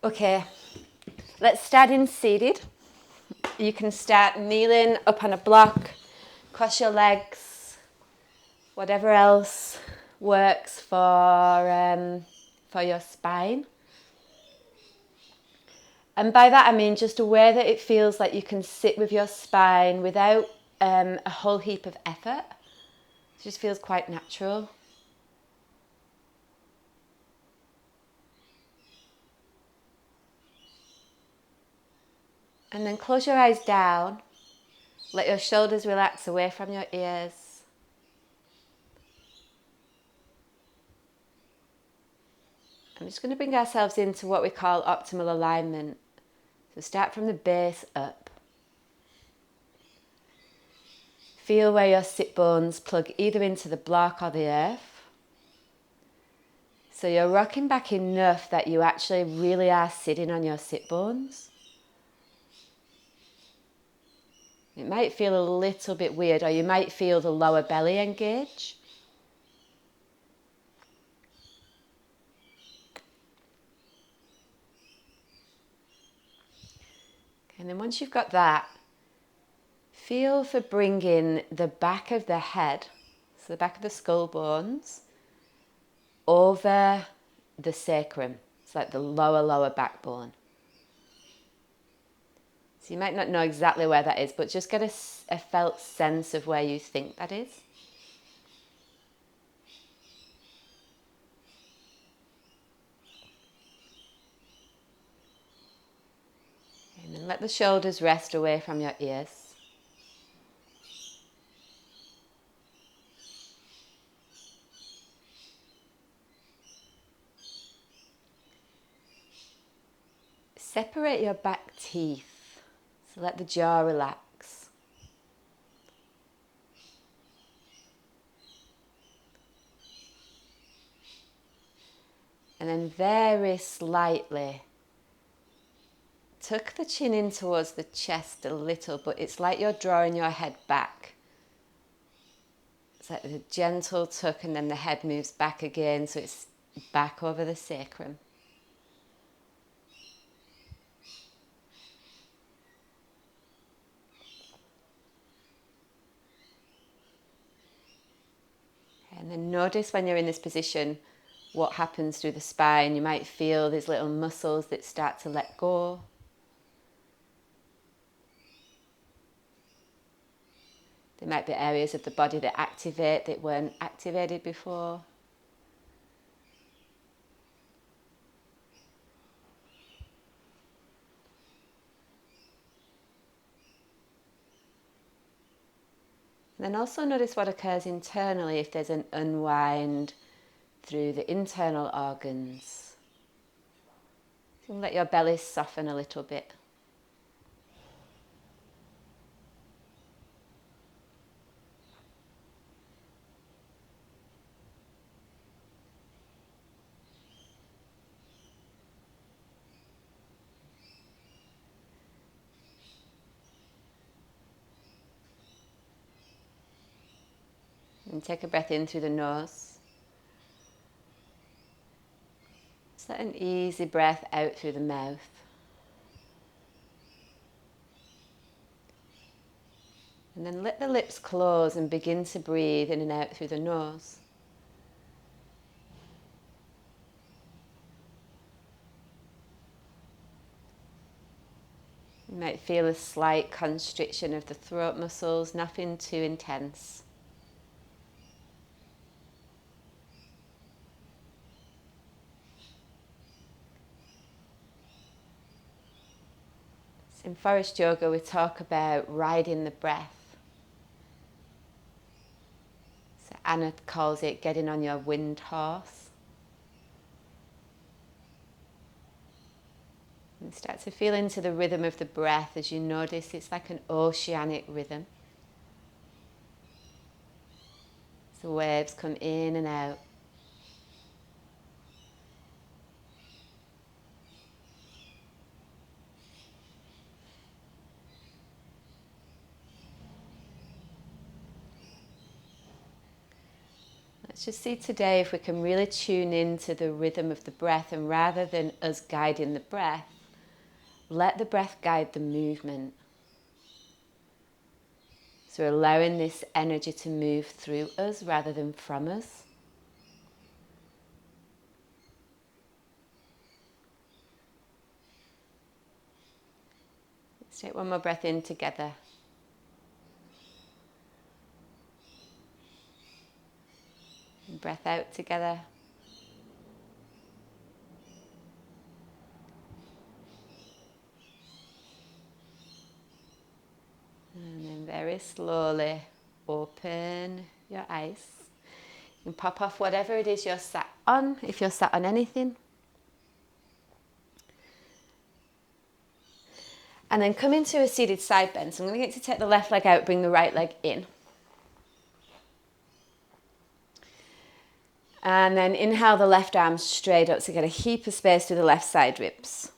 Okay, let's start in seated. You can start kneeling up on a block, cross your legs, whatever else works for your spine. And by that I mean just aware that it feels like you can sit with your spine without a whole heap of effort. It just feels quite natural. And then close your eyes down. Let your shoulders relax away from your ears. I'm just going to bring ourselves into what we call optimal alignment. So start from the base up. Feel where your sit bones plug either into the block or the earth. So you're rocking back enough that you actually really are sitting on your sit bones. It might feel a little bit weird, or you might feel the lower belly engage. And then once you've got that, feel for bringing the back of the head, so the back of the skull bones, over the sacrum. It's like the lower backbone. So you might not know exactly where that is, but just get a felt sense of where you think that is. And then let the shoulders rest away from your ears. Separate your back teeth. So let the jaw relax. And then very slightly tuck the chin in towards the chest a little, but it's like you're drawing your head back. It's like a gentle tuck and then the head moves back again, so it's back over the sacrum. And then notice when you're in this position what happens through the spine. You might feel these little muscles that start to let go. There might be areas of the body that activate that weren't activated before. And then also notice what occurs internally if there's an unwind through the internal organs. You can let your belly soften a little bit. And take a breath in through the nose. Just let an easy breath out through the mouth. And then let the lips close and begin to breathe in and out through the nose. You might feel a slight constriction of the throat muscles, nothing too intense. In Forrest Yoga, we talk about riding the breath. So Anna calls it getting on your wind horse. And start to feel into the rhythm of the breath as you notice it's like an oceanic rhythm. The waves come in and out. Let's just see today if we can really tune into the rhythm of the breath, and rather than us guiding the breath, let the breath guide the movement. So we're allowing this energy to move through us rather than from us. Let's take one more breath in together. And breath out together. And then very slowly open your eyes. You can pop off whatever it is you're sat on, if you're sat on anything. And then come into a seated side bend. So I'm going to get you to take the left leg out, bring the right leg in. And then inhale the left arm straight up to get a heap of space through the left side ribs.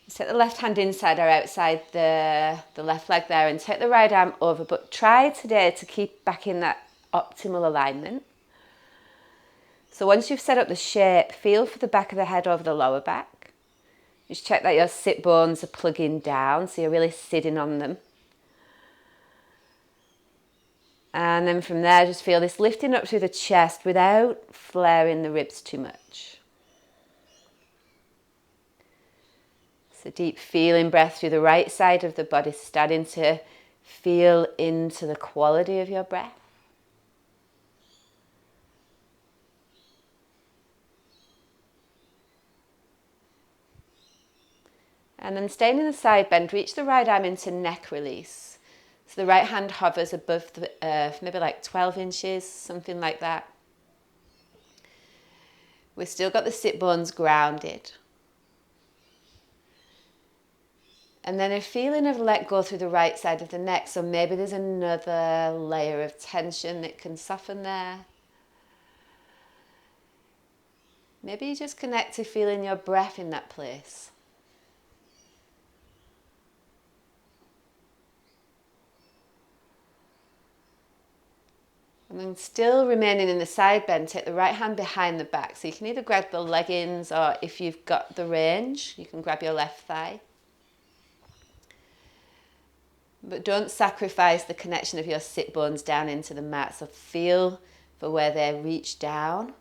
Take the left hand inside or outside the left leg there, and take the right arm over, but try today to keep back in that optimal alignment. So once you've set up the shape, feel for the back of the head over the lower back. Just check that your sit bones are plugging down, so you're really sitting on them. And then from there, just feel this lifting up through the chest without flaring the ribs too much. So deep feeling breath through the right side of the body, starting to feel into the quality of your breath. And then staying in the side bend, reach the right arm into neck release. So the right hand hovers above the earth, maybe like 12 inches, something like that. We've still got the sit bones grounded. And then a feeling of let go through the right side of the neck. So maybe there's another layer of tension that can soften there. Maybe you just connect to feeling your breath in that place. And then still remaining in the side bend, take the right hand behind the back. So you can either grab the leggings, or if you've got the range, you can grab your left thigh. But don't sacrifice the connection of your sit bones down into the mat. So feel for where they reach down.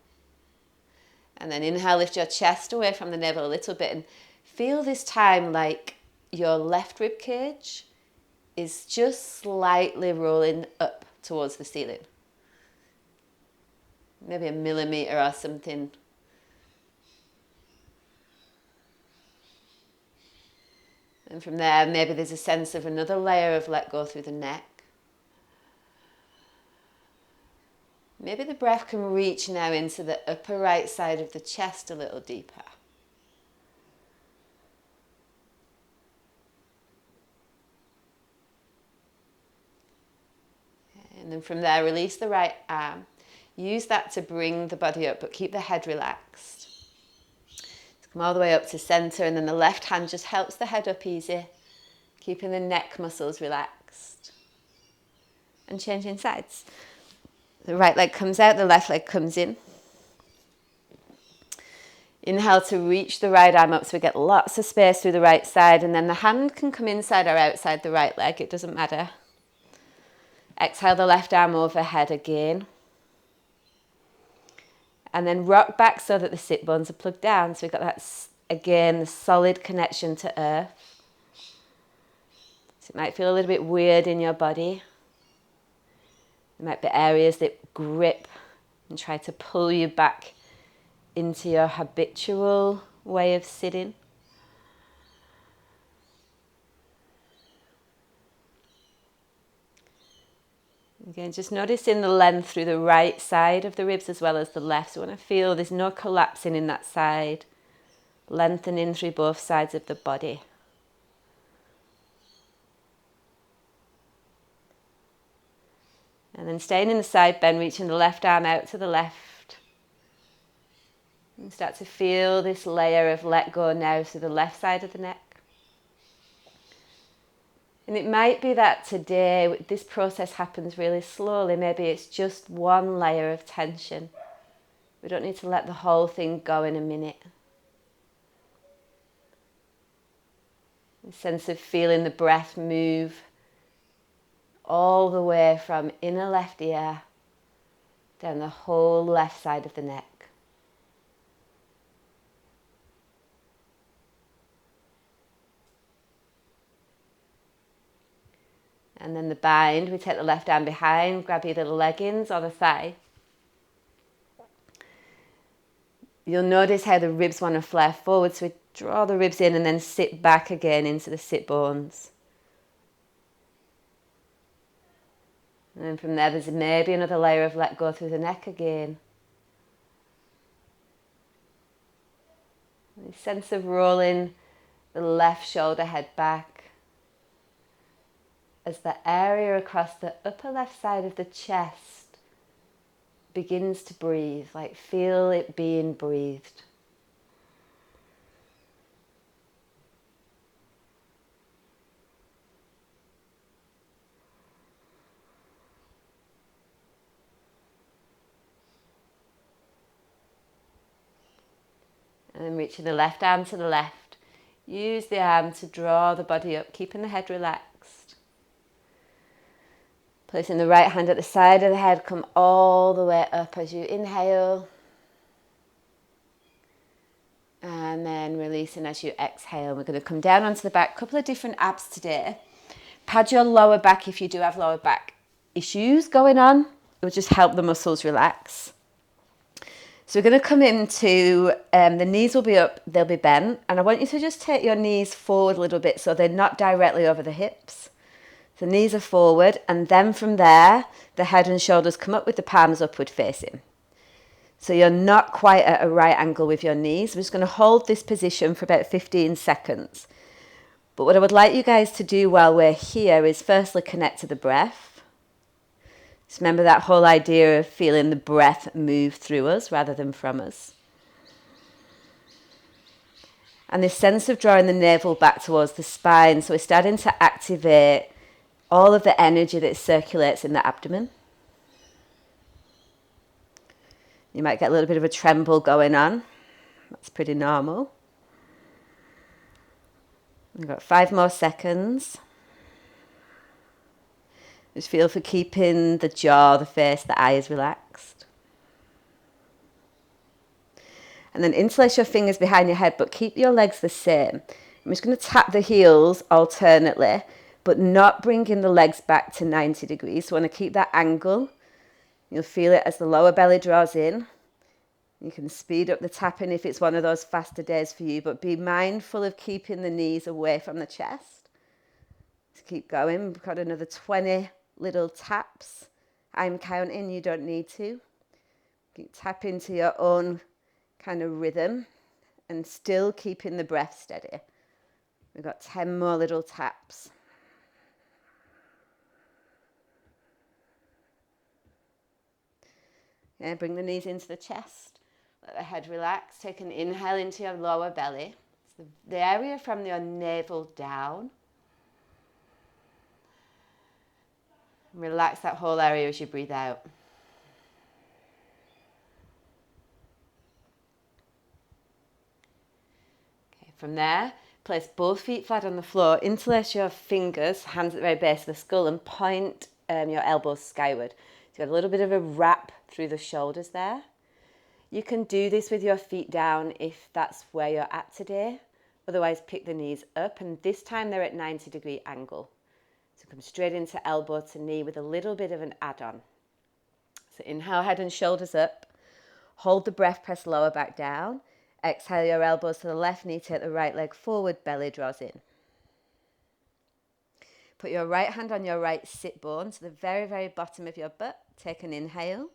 And then inhale, lift your chest away from the navel a little bit, and feel this time like your left rib cage is just slightly rolling up towards the ceiling. Maybe a millimetre or something. And from there, maybe there's a sense of another layer of let go through the neck. Maybe the breath can reach now into the upper right side of the chest a little deeper. And then from there, release the right arm. Use that to bring the body up, but keep the head relaxed. So come all the way up to center, and then the left hand just helps the head up easy, keeping the neck muscles relaxed. And changing sides. The right leg comes out, the left leg comes in. Inhale to reach the right arm up so we get lots of space through the right side, and then the hand can come inside or outside the right leg, it doesn't matter. Exhale the left arm overhead again. And then rock back so that the sit bones are plugged down. So we've got that, again, the solid connection to earth. So it might feel a little bit weird in your body. There might be areas that grip and try to pull you back into your habitual way of sitting. Again, just noticing the length through the right side of the ribs as well as the left. So we want to feel there's no collapsing in that side, lengthening through both sides of the body. And then staying in the side bend, reaching the left arm out to the left. And start to feel this layer of let go now through the left side of the neck. And it might be that today this process happens really slowly. Maybe it's just one layer of tension. We don't need to let the whole thing go in a minute. A sense of feeling the breath move all the way from inner left ear down the whole left side of the neck. And then the bind, we take the left arm behind, grab either the leggings or the thigh. You'll notice how the ribs want to flare forward, so we draw the ribs in and then sit back again into the sit bones. And then from there, there's maybe another layer of let go through the neck again. A sense of rolling the left shoulder head back as the area across the upper left side of the chest begins to breathe, like feel it being breathed. And then reaching the left arm to the left. Use the arm to draw the body up, keeping the head relaxed. Placing the right hand at the side of the head, come all the way up as you inhale. And then releasing as you exhale. We're going to come down onto the back. A couple of different abs today. Pad your lower back if you do have lower back issues going on. It will just help the muscles relax. So we're going to come into, the knees will be up, they'll be bent. And I want you to just take your knees forward a little bit so they're not directly over the hips. The knees are forward, and then from there, the head and shoulders come up with the palms upward facing. So you're not quite at a right angle with your knees. We're just going to hold this position for about 15 seconds. But what I would like you guys to do while we're here is firstly connect to the breath. Just remember that whole idea of feeling the breath move through us rather than from us. And this sense of drawing the navel back towards the spine. So we're starting to activate all of the energy that circulates in the abdomen. You might get a little bit of a tremble going on. That's pretty normal. We've got 5 more seconds. Just feel for keeping the jaw, the face, the eyes relaxed. And then interlace your fingers behind your head, but keep your legs the same. I'm just going to tap the heels alternately, but not bringing the legs back to 90 degrees. So I want to keep that angle. You'll feel it as the lower belly draws in. You can speed up the tapping if it's one of those faster days for you, but be mindful of keeping the knees away from the chest. Let's keep going. We've got another 20 little taps. I'm counting, you don't need to. Tap into your own kind of rhythm and still keeping the breath steady. We've got 10 more little taps. Yeah, bring the knees into the chest. Let the head relax. Take an inhale into your lower belly. It's the area from your navel down. Relax that whole area as you breathe out. Okay, from there, place both feet flat on the floor. Interlace your fingers, hands at the very base of the skull, and point your elbows skyward. So you've got a little bit of a wrap through the shoulders there. You can do this with your feet down if that's where you're at today. Otherwise, pick the knees up, and this time they're at 90-degree angle. So come straight into elbow to knee with a little bit of an add-on. So inhale, head and shoulders up. Hold the breath, press lower back down. Exhale your elbows to the left knee, take the right leg forward, belly draws in. Put your right hand on your right sit bone to the very, very bottom of your butt. Take an inhale.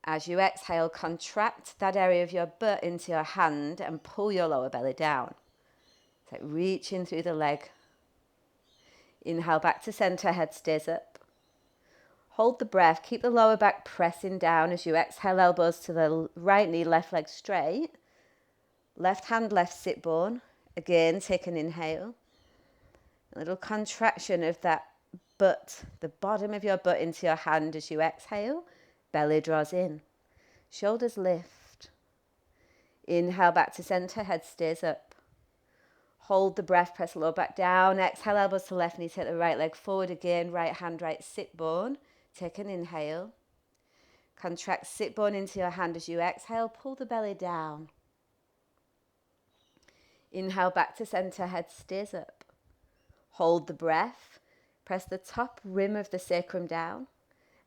As you exhale, contract that area of your butt into your hand and pull your lower belly down. So reach in through the leg. Inhale back to center, head stays up. Hold the breath, keep the lower back pressing down as you exhale, elbows to the right knee, left leg straight. Left hand, left sit bone. Again, take an inhale. A little contraction of that butt, the bottom of your butt into your hand as you exhale. Belly draws in. Shoulders lift. Inhale back to center, head stays up. Hold the breath, press low back down. Exhale, elbows to left knee, take the right leg forward again. Right hand, right sit bone. Take an inhale. Contract sit bone into your hand as you exhale. Pull the belly down. Inhale back to center, head stays up. Hold the breath. Press the top rim of the sacrum down.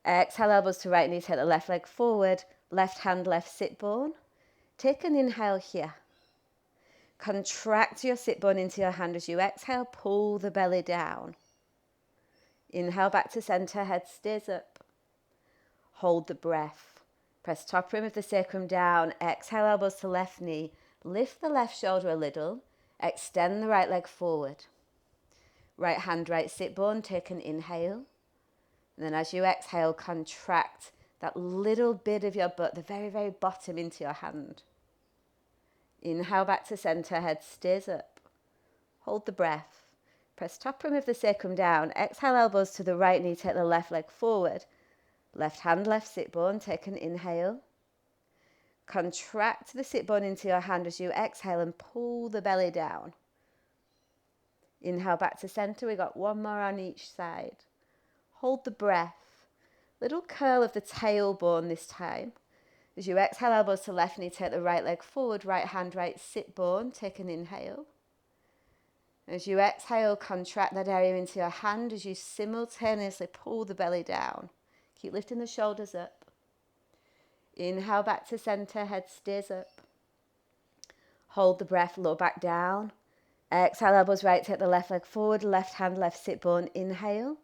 Exhale, elbows to right knee, take the left leg forward. Left hand, left sit bone. Take an inhale here. Contract your sit bone into your hand as you exhale. Pull the belly down. Inhale back to center, head stays up. Hold the breath. Press top rim of the sacrum down. Exhale, elbows to left knee. Lift the left shoulder a little. Extend the right leg forward. Right hand, right sit bone. Take an inhale. And then as you exhale, contract that little bit of your butt, the very, very bottom, into your hand. Inhale back to center, head stays up. Hold the breath. Press top rim of the sacrum down. Exhale, elbows to the right knee, take the left leg forward. Left hand, left sit bone, take an inhale. Contract the sit bone into your hand as you exhale and pull the belly down. Inhale back to center, we got one more on each side. Hold the breath. Little curl of the tailbone this time. As you exhale, elbows to left knee, take the right leg forward, right hand, right sit bone, take an inhale. As you exhale, contract that area into your hand as you simultaneously pull the belly down. Keep lifting the shoulders up. Inhale back to center, head stays up. Hold the breath, low back down. Exhale, elbows right, take the left leg forward, left hand, left sit bone, inhale.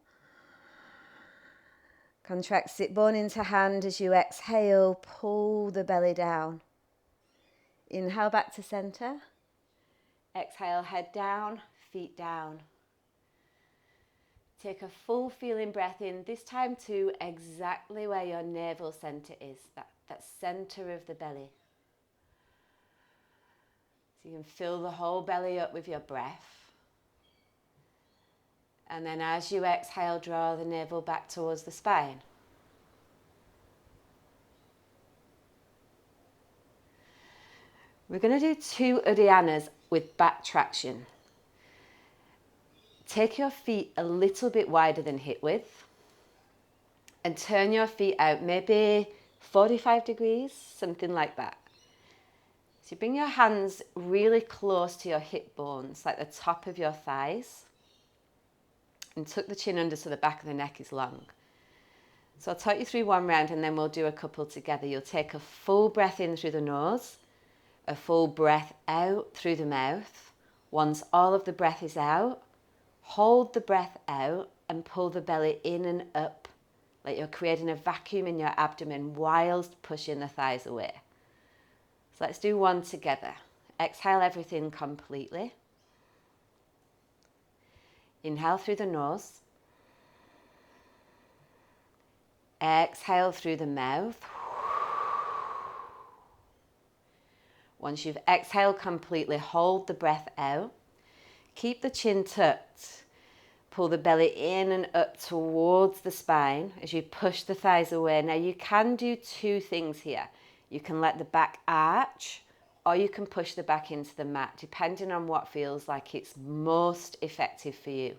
Contract sit bone into hand as you exhale, pull the belly down. Inhale back to center. Exhale, head down, feet down. Take a full feeling breath in, this time to exactly where your navel center is, that center of the belly. So you can fill the whole belly up with your breath. And then as you exhale, draw the navel back towards the spine. We're going to do 2 Uddiyanas with back traction. Take your feet a little bit wider than hip width and turn your feet out maybe 45 degrees, something like that. So you bring your hands really close to your hip bones, like the top of your thighs, and tuck the chin under so the back of the neck is long. So I'll talk you through one round and then we'll do a couple together. You'll take a full breath in through the nose, a full breath out through the mouth. Once all of the breath is out, hold the breath out and pull the belly in and up, like you're creating a vacuum in your abdomen whilst pushing the thighs away. So let's do one together. Exhale everything completely. Inhale through the nose. Exhale through the mouth. Once you've exhaled completely, hold the breath out. Keep the chin tucked. Pull the belly in and up towards the spine as you push the thighs away. Now you can do 2 things here. You can let the back arch or you can push the back into the mat, depending on what feels like it's most effective for you.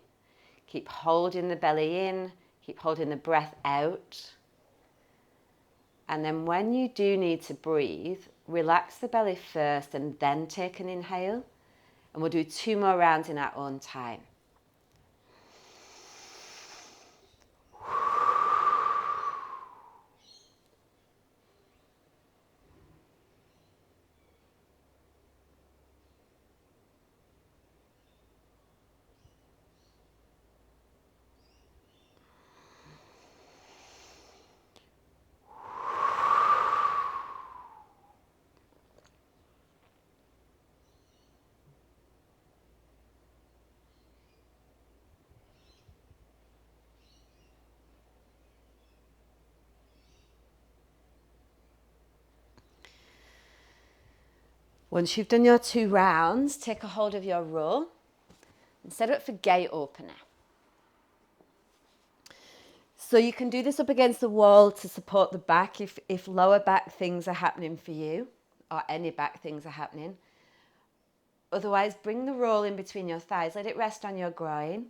Keep holding the belly in, keep holding the breath out. And then when you do need to breathe, relax the belly first and then take an inhale. And we'll do 2 more rounds in our own time. Once you've done your 2 rounds, take a hold of your roll. And set it up for gate opener. So you can do this up against the wall to support the back if lower back things are happening for you, or any back things are happening. Otherwise, bring the roll in between your thighs, let it rest on your groin,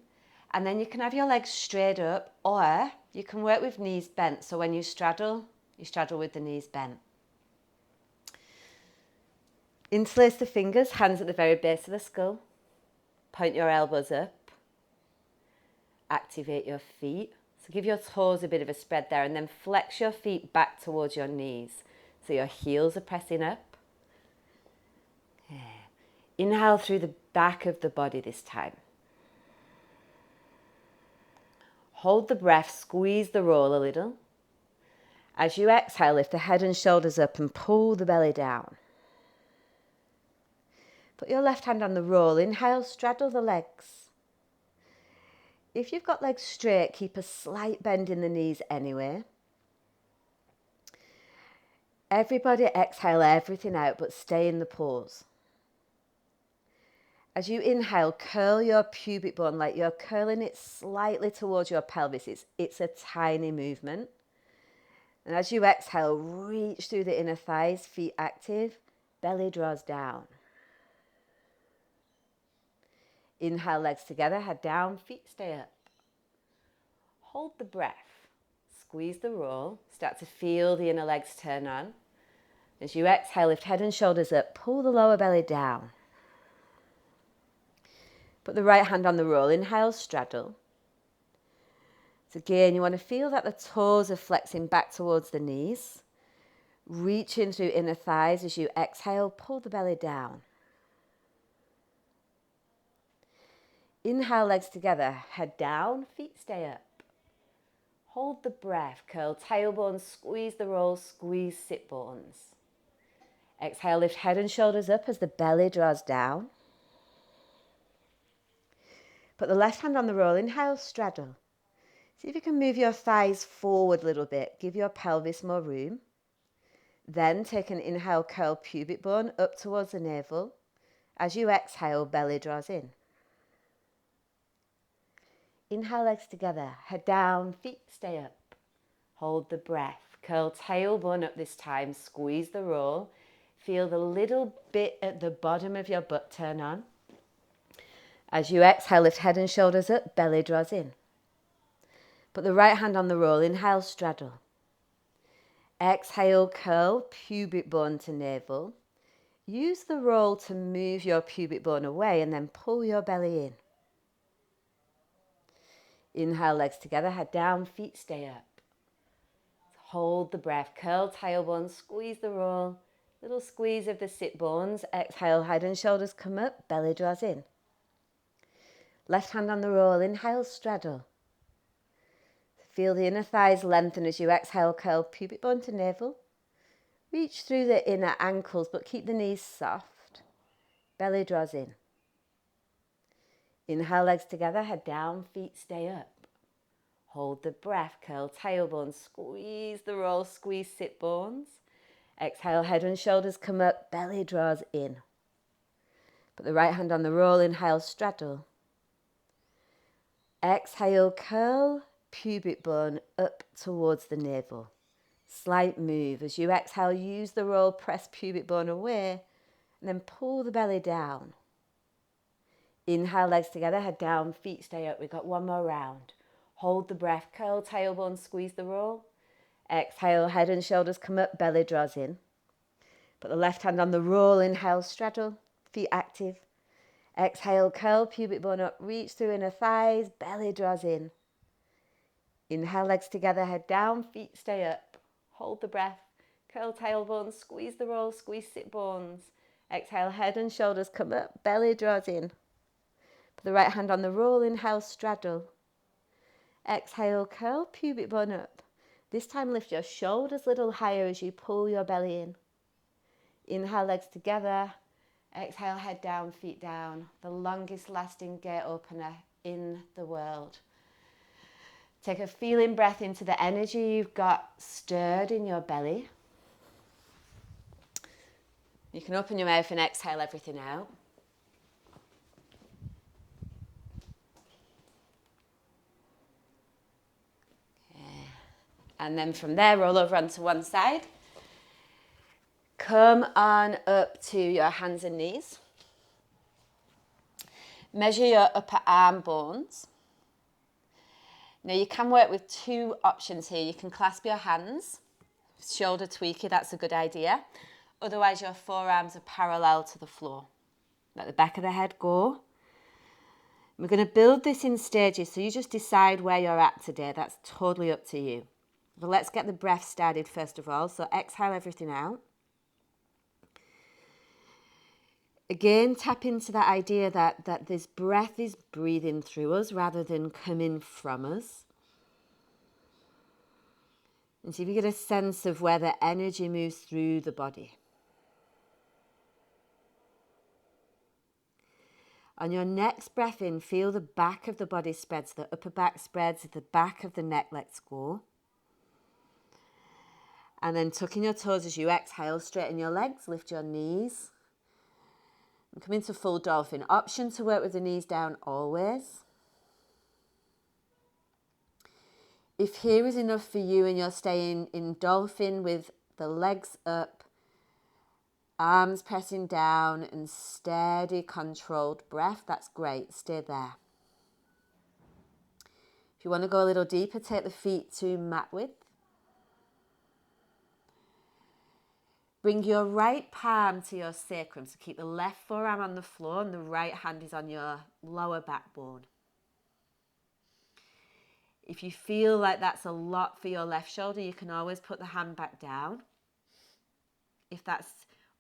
and then you can have your legs straight up, or you can work with knees bent. So when you straddle with the knees bent. Interlace the fingers, hands at the very base of the skull. Point your elbows up. Activate your feet. So give your toes a bit of a spread there, and then flex your feet back towards your knees. So your heels are pressing up. Yeah. Inhale through the back of the body this time. Hold the breath, squeeze the roll a little. As you exhale, lift the head and shoulders up and pull the belly down. Put your left hand on the roll. Inhale, straddle the legs. If you've got legs straight, keep a slight bend in the knees anyway. Everybody exhale everything out, but stay in the pose. As you inhale, curl your pubic bone like you're curling it slightly towards your pelvis. It's a tiny movement. And as you exhale, reach through the inner thighs, feet active, belly draws down. Inhale, legs together, head down, feet stay up. Hold the breath. Squeeze the roll. Start to feel the inner legs turn on. As you exhale, lift head and shoulders up, pull the lower belly down. Put the right hand on the roll. Inhale, straddle. So again, you want to feel that the toes are flexing back towards the knees. Reaching through inner thighs as you exhale, pull the belly down. Inhale, legs together, head down, feet stay up. Hold the breath, curl tailbone, squeeze the roll, squeeze sit bones. Exhale, lift head and shoulders up as the belly draws down. Put the left hand on the roll, inhale, straddle. See if you can move your thighs forward a little bit, give your pelvis more room. Then take an inhale, curl pubic bone up towards the navel. As you exhale, belly draws in. Inhale, legs together, head down, feet stay up. Hold the breath, curl tailbone up this time, squeeze the roll. Feel the little bit at the bottom of your butt turn on. As you exhale, lift head and shoulders up, belly draws in. Put the right hand on the roll, inhale, straddle. Exhale, curl pubic bone to navel. Use the roll to move your pubic bone away and then pull your belly in. Inhale, legs together, head down, feet stay up. Hold the breath, curl tailbone, squeeze the roll. Little squeeze of the sit bones. Exhale, head and shoulders come up, belly draws in. Left hand on the roll, inhale, straddle. Feel the inner thighs lengthen as you exhale, curl pubic bone to navel. Reach through the inner ankles, but keep the knees soft. Belly draws in. Inhale, legs together, head down, feet stay up. Hold the breath, curl tailbone, squeeze the roll, squeeze sit bones. Exhale, head and shoulders come up, belly draws in. Put the right hand on the roll, inhale, straddle. Exhale, curl pubic bone up towards the navel. Slight move. As you exhale, use the roll, press pubic bone away, and then pull the belly down. Inhale, legs together, head down, feet stay up. We've got one more round. Hold the breath, curl tailbone, squeeze the roll. Exhale, head and shoulders come up, belly draws in. Put the left hand on the roll, inhale, straddle, feet active. Exhale, curl pubic bone up, reach through inner thighs, belly draws in. Inhale, legs together, head down, feet stay up. Hold the breath, curl tailbone, squeeze the roll, squeeze sit bones. Exhale, head and shoulders come up, belly draws in. Put the right hand on the roll, inhale, straddle. Exhale, curl pubic bone up. This time lift your shoulders a little higher as you pull your belly in. Inhale, legs together. Exhale, head down, feet down. The longest lasting gate opener in the world. Take a feeling breath into the energy you've got stirred in your belly. You can open your mouth and exhale everything out. And then from there, roll over onto one side. Come on up to your hands and knees. Measure your upper arm bones. Now you can work with two options here. You can clasp your hands, shoulder tweaker, that's a good idea. Otherwise your forearms are parallel to the floor. Let the back of the head go. We're going to build this in stages, so you just decide where you're at today. That's totally up to you. But let's get the breath started first of all. So exhale everything out. Again, tap into that idea that this breath is breathing through us rather than coming from us. And see if you get a sense of where the energy moves through the body. On your next breath in, feel the back of the body spreads, the upper back spreads, the back of the neck lets go. And then tucking your toes as you exhale, straighten your legs, lift your knees. And come into full dolphin. Option to work with the knees down always. If here is enough for you and you're staying in dolphin with the legs up, arms pressing down and steady, controlled breath, that's great. Stay there. If you want to go a little deeper, take the feet to mat width. Bring your right palm to your sacrum. So keep the left forearm on the floor and the right hand is on your lower backbone. If you feel like that's a lot for your left shoulder, you can always put the hand back down. If that's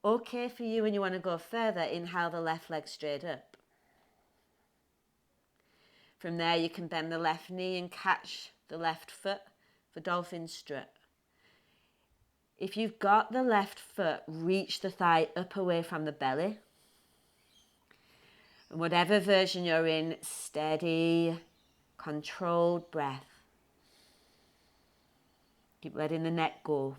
okay for you and you want to go further, inhale the left leg straight up. From there, you can bend the left knee and catch the left foot for dolphin strut. If you've got the left foot, reach the thigh up away from the belly. And whatever version you're in, steady, controlled breath. Keep letting the neck go.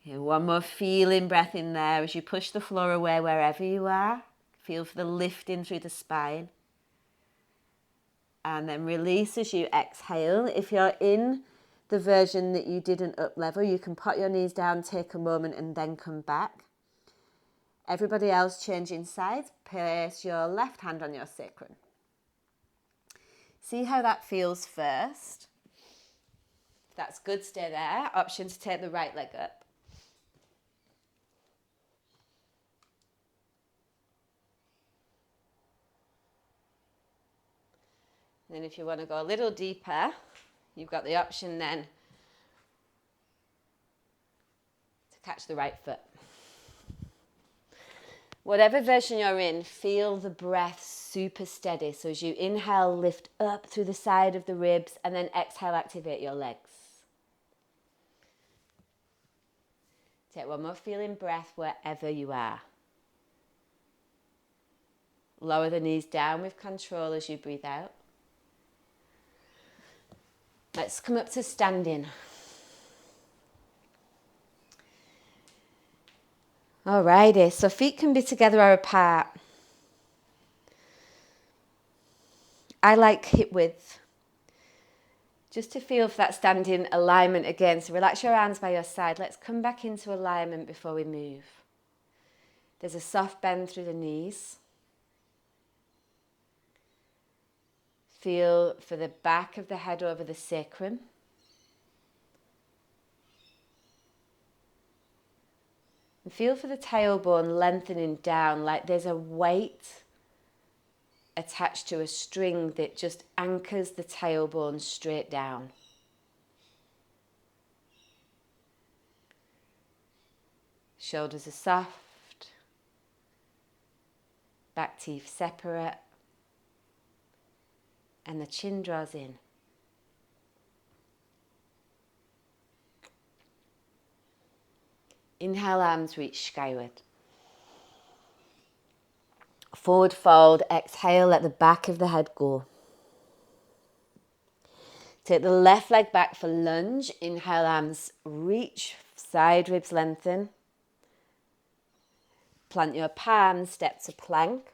Yeah, one more feeling breath in there as you push the floor away wherever you are. Feel for the lifting through the spine. And then release as you exhale. If you're in the version that you didn't up level, you can put your knees down, take a moment and then come back. Everybody else changing sides, place your left hand on your sacrum. See how that feels first. If that's good, stay there. Option to take the right leg up. And then if you want to go a little deeper, you've got the option then to catch the right foot. Whatever version you're in, feel the breath super steady. So as you inhale, lift up through the side of the ribs and then exhale, activate your legs. Take one more feeling breath wherever you are. Lower the knees down with control as you breathe out. Let's come up to standing. Alrighty, so feet can be together or apart. I like hip width. Just to feel for that standing alignment again. So relax your arms by your side. Let's come back into alignment before we move. There's a soft bend through the knees. Feel for the back of the head over the sacrum. And feel for the tailbone lengthening down like there's a weight attached to a string that just anchors the tailbone straight down. Shoulders are soft. Back teeth separate. And the chin draws in. Inhale, arms reach skyward. Forward fold, exhale, let the back of the head go. Take the left leg back for lunge. Inhale, arms reach, side ribs lengthen. Plant your palms, step to plank.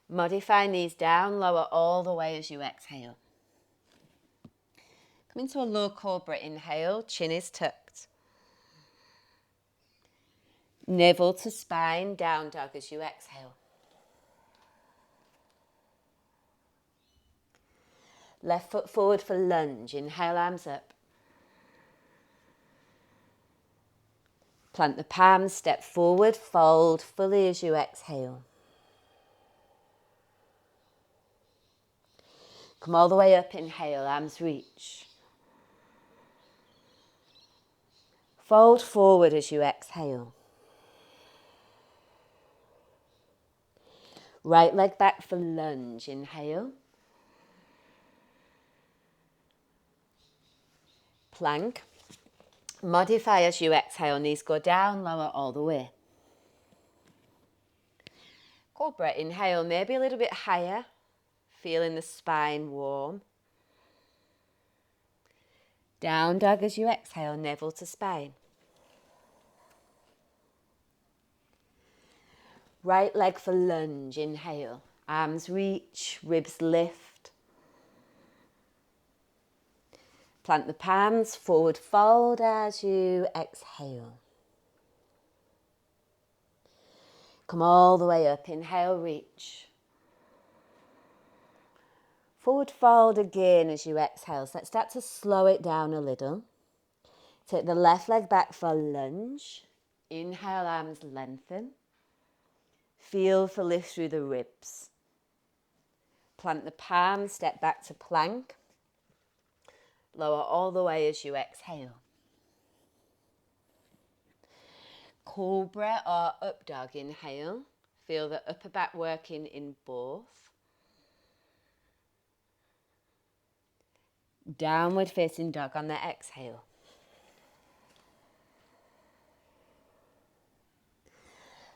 Modify knees down, lower all the way as you exhale. Come into a low cobra, inhale, chin is tucked. Navel to spine, down dog as you exhale. Left foot forward for lunge, inhale, arms up. Plant the palms, step forward, fold fully as you exhale. Come all the way up, inhale, arms reach. Fold forward as you exhale. Right leg back for lunge, inhale. Plank. Modify as you exhale, knees go down, lower all the way. Cobra, inhale, maybe a little bit higher, feeling the spine warm. Down dog as you exhale, navel to spine. Right leg for lunge, inhale. Arms reach, ribs lift. Plant the palms, forward fold as you exhale. Come all the way up, inhale, reach. Forward fold again as you exhale. So let's start to slow it down a little. Take the left leg back for lunge. Inhale, arms lengthen. Feel for lift through the ribs. Plant the palms, step back to plank. Lower all the way as you exhale. Cobra or up dog, inhale. Feel the upper back working in both. Downward facing dog on the exhale.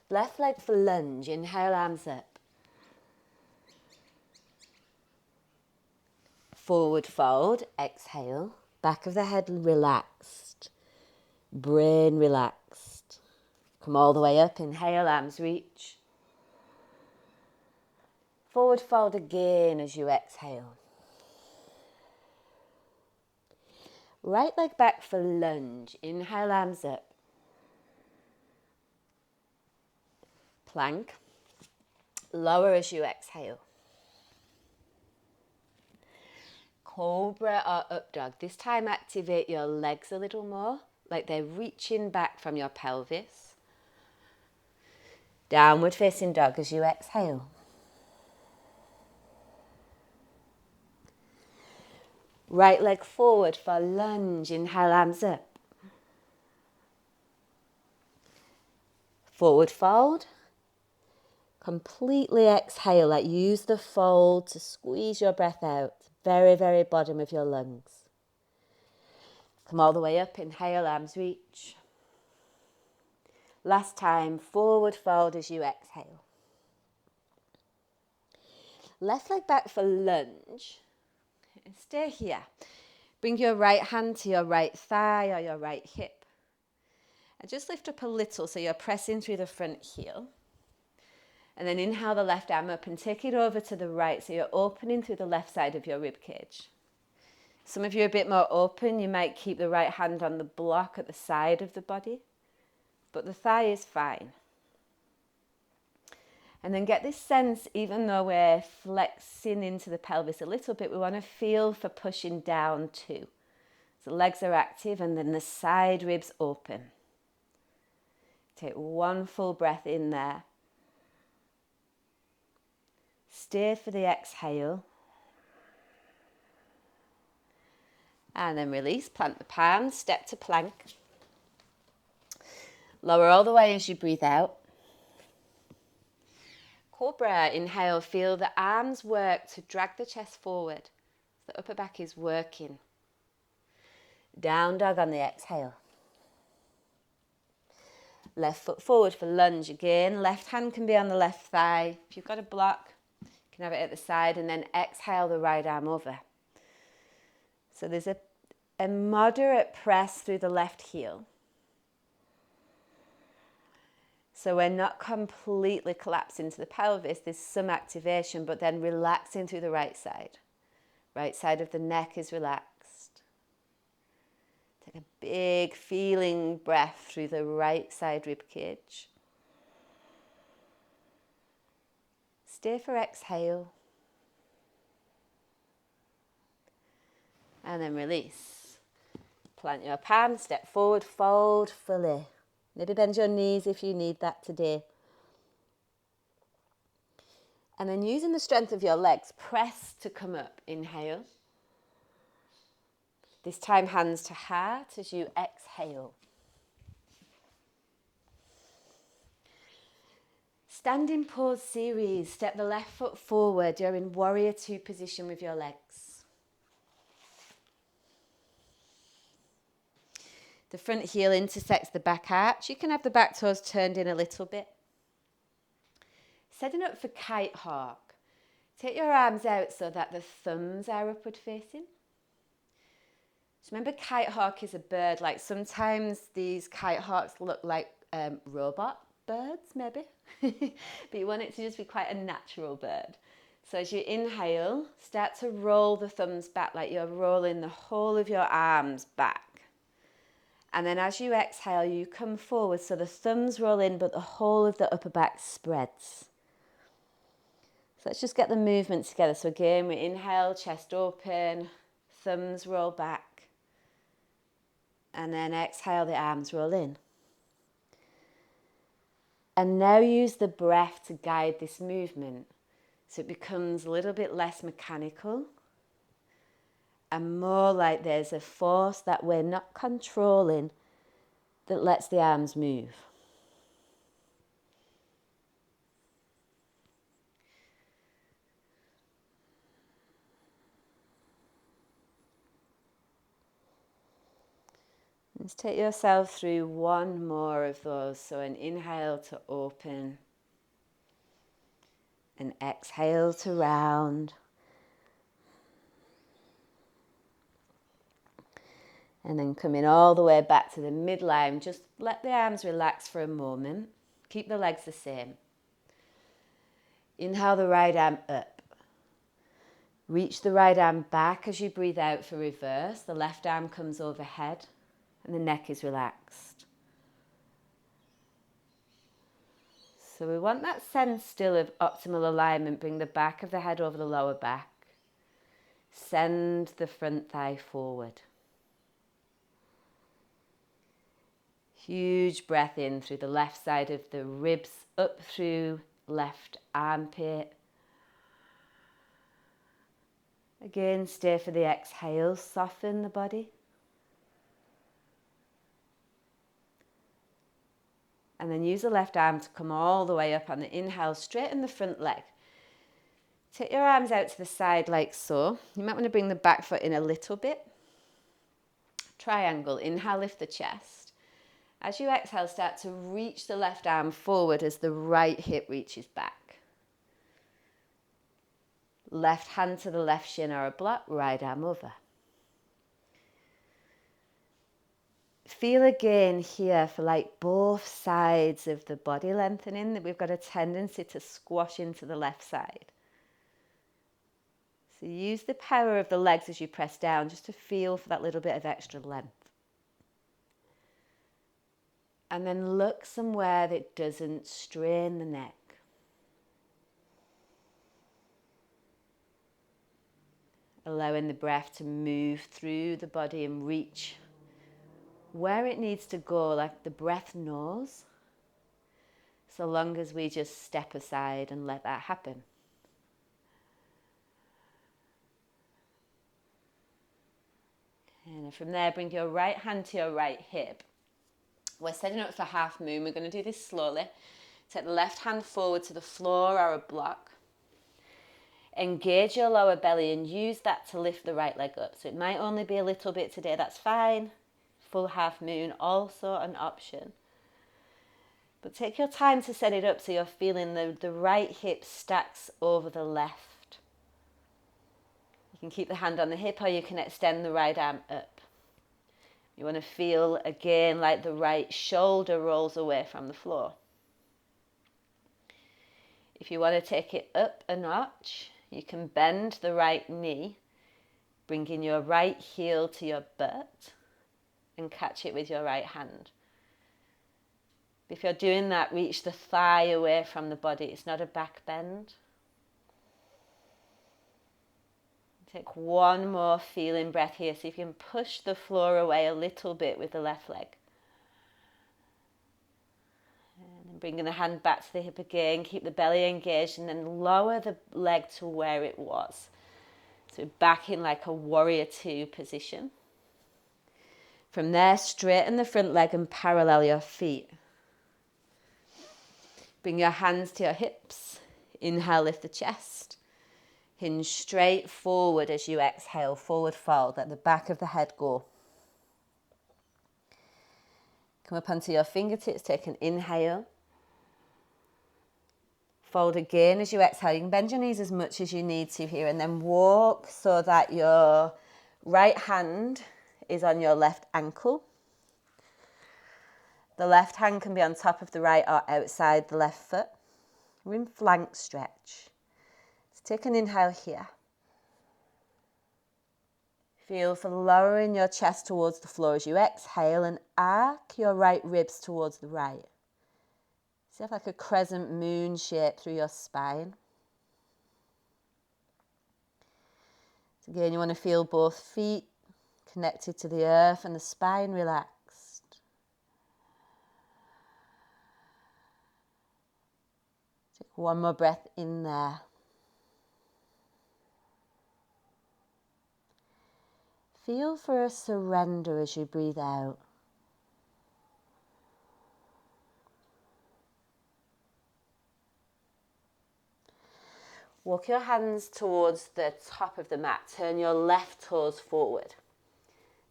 Left leg for lunge, inhale, arms up. Forward fold, exhale. Back of the head relaxed. Brain relaxed. Come all the way up, inhale, arms reach. Forward fold again as you exhale. Right leg back for lunge, inhale, arms up. Plank. Lower as you exhale. Cobra or up dog. This time activate your legs a little more, like they're reaching back from your pelvis. Downward facing dog as you exhale. Right leg forward for lunge, inhale, arms up. Forward fold. Completely exhale, like use the fold to squeeze your breath out. Very, very bottom of your lungs. Come all the way up, inhale, arms reach. Last time, forward fold as you exhale. Left leg back for lunge. Stay here. Bring your right hand to your right thigh or your right hip. And just lift up a little so you're pressing through the front heel. And then inhale the left arm up and take it over to the right so you're opening through the left side of your rib cage. Some of you are a bit more open. You might keep the right hand on the block at the side of the body, but the thigh is fine. And then get this sense, even though we're flexing into the pelvis a little bit, we want to feel for pushing down too. So legs are active and then the side ribs open. Take one full breath in there. Stay for the exhale. And then release, plant the palms, step to plank. Lower all the way as you breathe out. Cobra, inhale, feel the arms work to drag the chest forward. The upper back is working. Down dog on the exhale. Left foot forward for lunge again. Left hand can be on the left thigh. If you've got a block, you can have it at the side, and then exhale the right arm over. So there's a moderate press through the left heel. So we're not completely collapsing to the pelvis. There's some activation, but then relaxing through the right side. Right side of the neck is relaxed. Take a big feeling breath through the right side rib cage. Stay for exhale. And then release. Plant your palms, step forward, fold fully. Maybe bend your knees if you need that today. And then using the strength of your legs, press to come up. Inhale. This time hands to heart as you exhale. Standing pose series. Step the left foot forward. You're in warrior two position with your legs. The front heel intersects the back arch. You can have the back toes turned in a little bit. Setting up for kite hawk. Take your arms out so that the thumbs are upward facing. So remember, kite hawk is a bird. Like sometimes these kite hawks look like robot birds, maybe. But you want it to just be quite a natural bird. So as you inhale, start to roll the thumbs back like you're rolling the whole of your arms back. And then as you exhale, you come forward so the thumbs roll in, but the whole of the upper back spreads. So let's just get the movement together. So again, we inhale, chest open, thumbs roll back. And then exhale, the arms roll in. And now use the breath to guide this movement. So it becomes a little bit less mechanical and more like there's a force that we're not controlling that lets the arms move. Let's take yourself through one more of those. So an inhale to open, an exhale to round, and then coming all the way back to the midline. Just let the arms relax for a moment. Keep the legs the same. Inhale the right arm up. Reach the right arm back as you breathe out for reverse. The left arm comes overhead. And the neck is relaxed. So we want that sense still of optimal alignment. Bring the back of the head over the lower back. Send the front thigh forward. Huge breath in through the left side of the ribs, up through left armpit. Again, stay for the exhale. Soften the body. And then use the left arm to come all the way up on the inhale, straighten the front leg. Take your arms out to the side like so. You might want to bring the back foot in a little bit. Triangle, inhale, lift the chest. As you exhale, start to reach the left arm forward as the right hip reaches back. Left hand to the left shin or a block, right arm over. Feel again here for like both sides of the body lengthening, that we've got a tendency to squash into the left side. So use the power of the legs as you press down just to feel for that little bit of extra length. And then look somewhere that doesn't strain the neck. Allowing the breath to move through the body and reach where it needs to go, like the breath knows, so long as we just step aside and let that happen. And from there, bring your right hand to your right hip. We're setting up for half moon. We're going to do this slowly. Take the left hand forward to the floor or a block. Engage your lower belly and use that to lift the right leg up. So it might only be a little bit today, that's fine. Full half moon, also an option. But take your time to set it up so you're feeling the right hip stacks over the left. You can keep the hand on the hip or you can extend the right arm up. You want to feel again like the right shoulder rolls away from the floor. If you want to take it up a notch, you can bend the right knee, bringing your right heel to your butt and catch it with your right hand. If you're doing that, reach the thigh away from the body. It's not a back bend. Take one more feeling breath here. See if you can push the floor away a little bit with the left leg. And then bringing the hand back to the hip again. Keep the belly engaged and then lower the leg to where it was. So back in like a warrior two position. From there, straighten the front leg and parallel your feet. Bring your hands to your hips. Inhale, lift the chest. Hinge straight forward as you exhale, forward fold, let the back of the head go. Come up onto your fingertips, take an inhale. Fold again as you exhale. You can bend your knees as much as you need to here and then walk so that your right hand is on your left ankle. The left hand can be on top of the right or outside the left foot. We're in flank stretch. So take an inhale here. Feel for lowering your chest towards the floor as you exhale and arc your right ribs towards the right. So you have like a crescent moon shape through your spine. So again, you want to feel both feet connected to the earth and the spine relaxed. Take one more breath in there. Feel for a surrender as you breathe out. Walk your hands towards the top of the mat. Turn your left toes forward.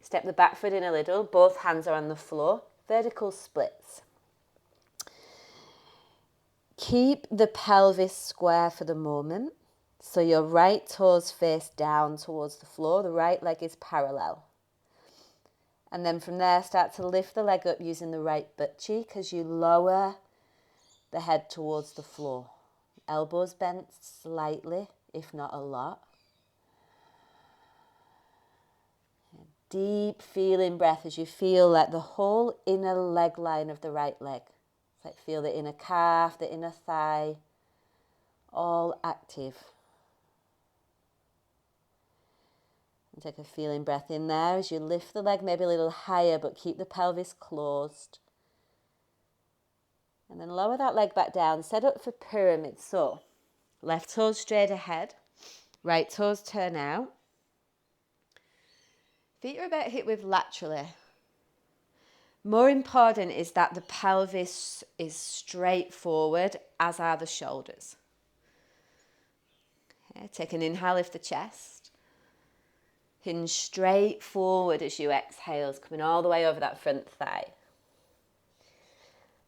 Step the back foot in a little. Both hands are on the floor. Vertical splits. Keep the pelvis square for the moment. So your right toes face down towards the floor. The right leg is parallel. And then from there, start to lift the leg up using the right butt cheek as you lower the head towards the floor. Elbows bent slightly, if not a lot. Deep feeling breath as you feel like the whole inner leg line of the right leg. It's like feel the inner calf, the inner thigh, all active. And take a feeling breath in there as you lift the leg maybe a little higher, but keep the pelvis closed. And then lower that leg back down, set up for pyramid. So left toes straight ahead, right toes turn out. Feet are about hip width laterally. More important is that the pelvis is straight forward, as are the shoulders. Okay, take an inhale, lift the chest. Hinge straight forward as you exhale, coming all the way over that front thigh.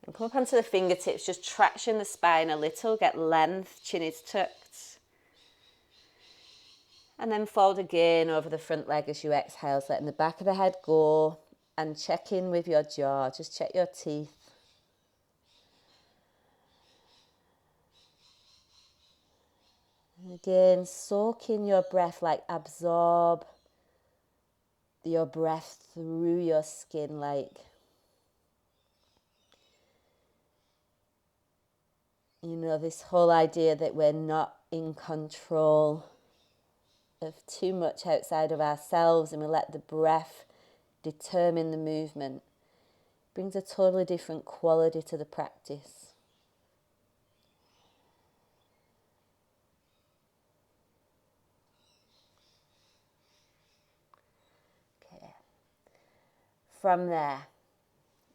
And come up onto the fingertips, just traction the spine a little, get length, chin is tucked. And then fold again over the front leg as you exhale, so letting the back of the head go. And check in with your jaw, just check your teeth. And again, soak in your breath, like absorb your breath through your skin, like, you know, this whole idea that we're not in control of too much outside of ourselves and we let the breath determine the movement. Brings a totally different quality to the practice. Okay. From there,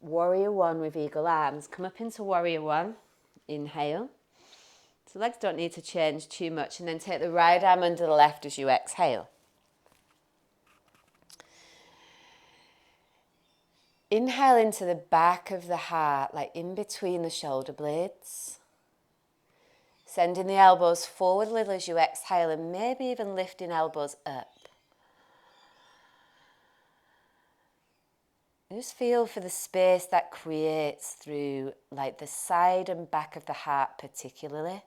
warrior one with eagle arms. Come up into warrior one. Inhale. So legs don't need to change too much. And then take the right arm under the left as you exhale. Inhale into the back of the heart, like in between the shoulder blades. Sending the elbows forward a little as you exhale and maybe even lifting elbows up. Just feel for the space that creates through like the side and back of the heart particularly.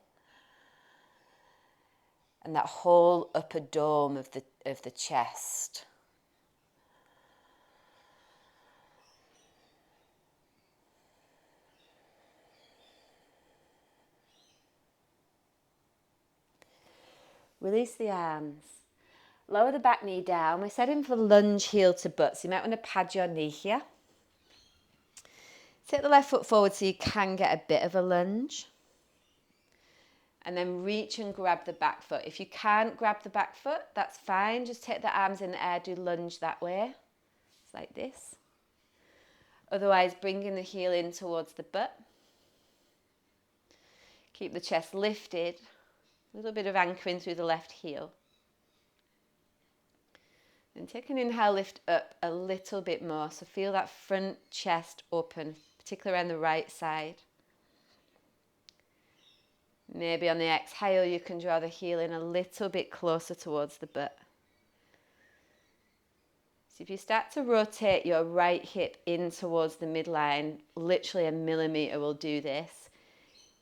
and that whole upper dome of the chest. Release the arms. Lower the back knee down. We're setting for lunge, heel to butt. So you might want to pad your knee here. Take the left foot forward so you can get a bit of a lunge. And then reach and grab the back foot. If you can't grab the back foot, that's fine. Just take the arms in the air, do lunge that way. It's like this. Otherwise, bringing the heel in towards the butt. Keep the chest lifted. A little bit of anchoring through the left heel. And take an inhale, lift up a little bit more. So feel that front chest open, particularly around the right side. Maybe on the exhale, you can draw the heel in a little bit closer towards the butt. So if you start to rotate your right hip in towards the midline, literally a millimetre will do this.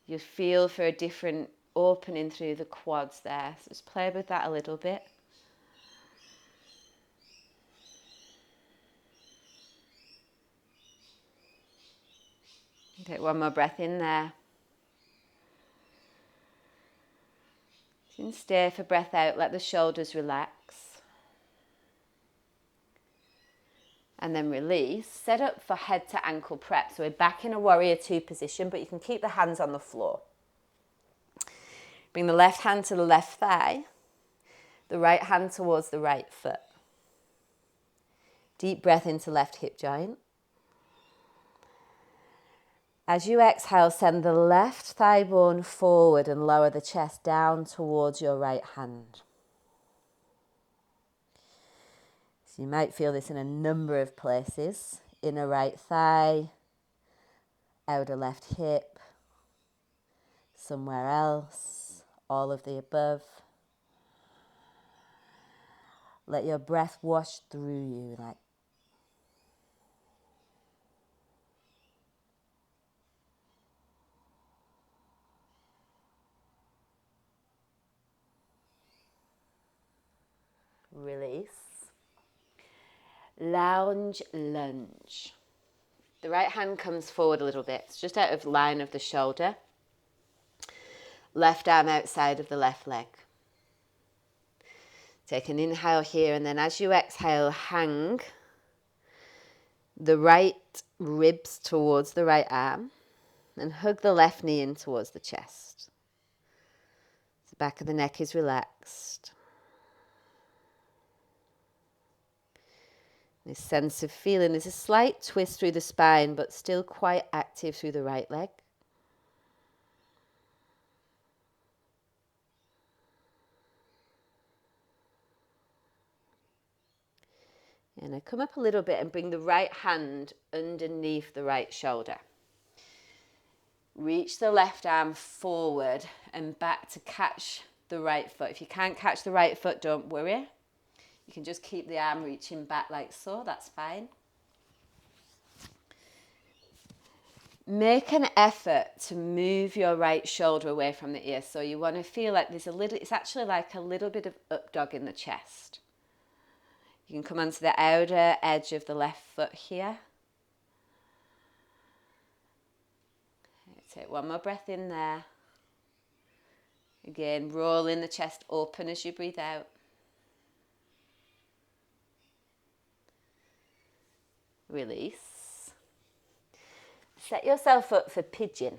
You feel for a different opening through the quads there. So just play with that a little bit. Take one more breath in there. You can stay for breath out, let the shoulders relax. And then release. Set up for head to ankle prep. So we're back in a warrior two position, but you can keep the hands on the floor. Bring the left hand to the left thigh, the right hand towards the right foot. Deep breath into left hip joint. As you exhale, send the left thigh bone forward and lower the chest down towards your right hand. So you might feel this in a number of places. Inner right thigh, outer left hip, somewhere else, all of the above. Let your breath wash through you like release. Lounge lunge. The right hand comes forward a little bit. It's just out of line of the shoulder. Left arm outside of the left leg. Take an inhale here, and then as you exhale, hang the right ribs towards the right arm and hug the left knee in towards the chest. The back of the neck is relaxed. This sense of feeling, there's a slight twist through the spine, but still quite active through the right leg. And I come up a little bit and bring the right hand underneath the right shoulder. Reach the left arm forward and back to catch the right foot. If you can't catch the right foot, don't worry. You can just keep the arm reaching back like so, that's fine. Make an effort to move your right shoulder away from the ear. So you want to feel like there's a little, it's actually like a little bit of up dog in the chest. You can come onto the outer edge of the left foot here. Take one more breath in there. Again, rolling the chest open as you breathe out. Release. Set yourself up for pigeon.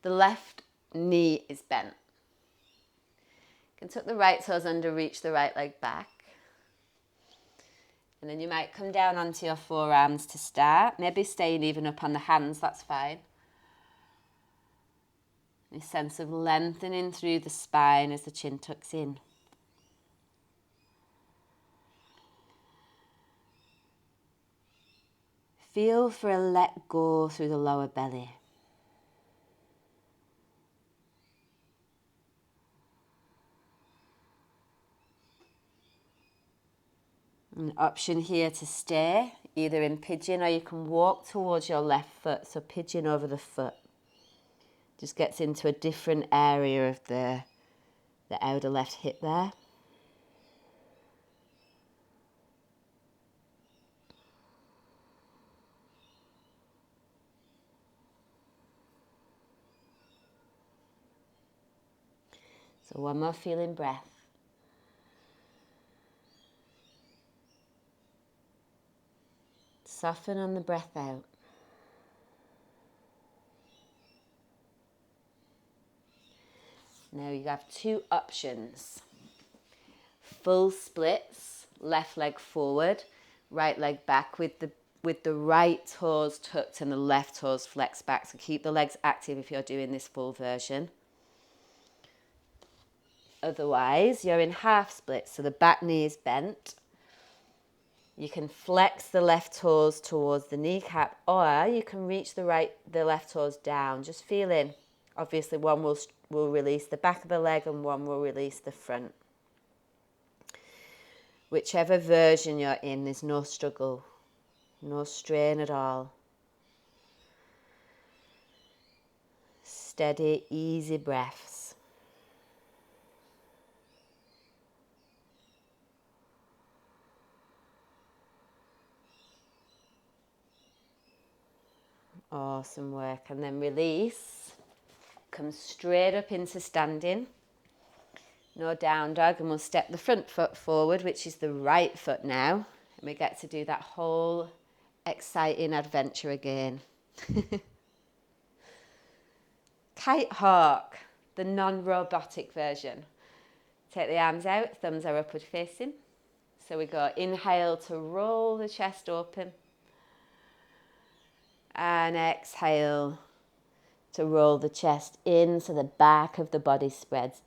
The left knee is bent. You can tuck the right toes under, reach the right leg back. And then you might come down onto your forearms to start. Maybe staying even up on the hands, that's fine. This sense of lengthening through the spine as the chin tucks in. Feel for a let go through the lower belly. An option here to stay, either in pigeon or you can walk towards your left foot, so pigeon over the foot. Just gets into a different area of the outer left hip there. So one more feeling breath. Soften on the breath out. Now you have two options. Full splits, left leg forward, right leg back with the right toes tucked and the left toes flexed back. So keep the legs active if you're doing this full version. Otherwise, you're in half splits, so the back knee is bent. You can flex the left toes towards the kneecap, or you can reach the left toes down, just feeling. Obviously, one will release the back of the leg and one will release the front. Whichever version you're in, there's no struggle, no strain at all. Steady, easy breaths. Awesome work. And then release. Come straight up into standing. No down dog, and we'll step the front foot forward, which is the right foot now. And we get to do that whole exciting adventure again. Kite hawk, the non-robotic version. Take the arms out, thumbs are upward facing. So we go inhale to roll the chest open. And exhale to roll the chest in so the back of the body spreads.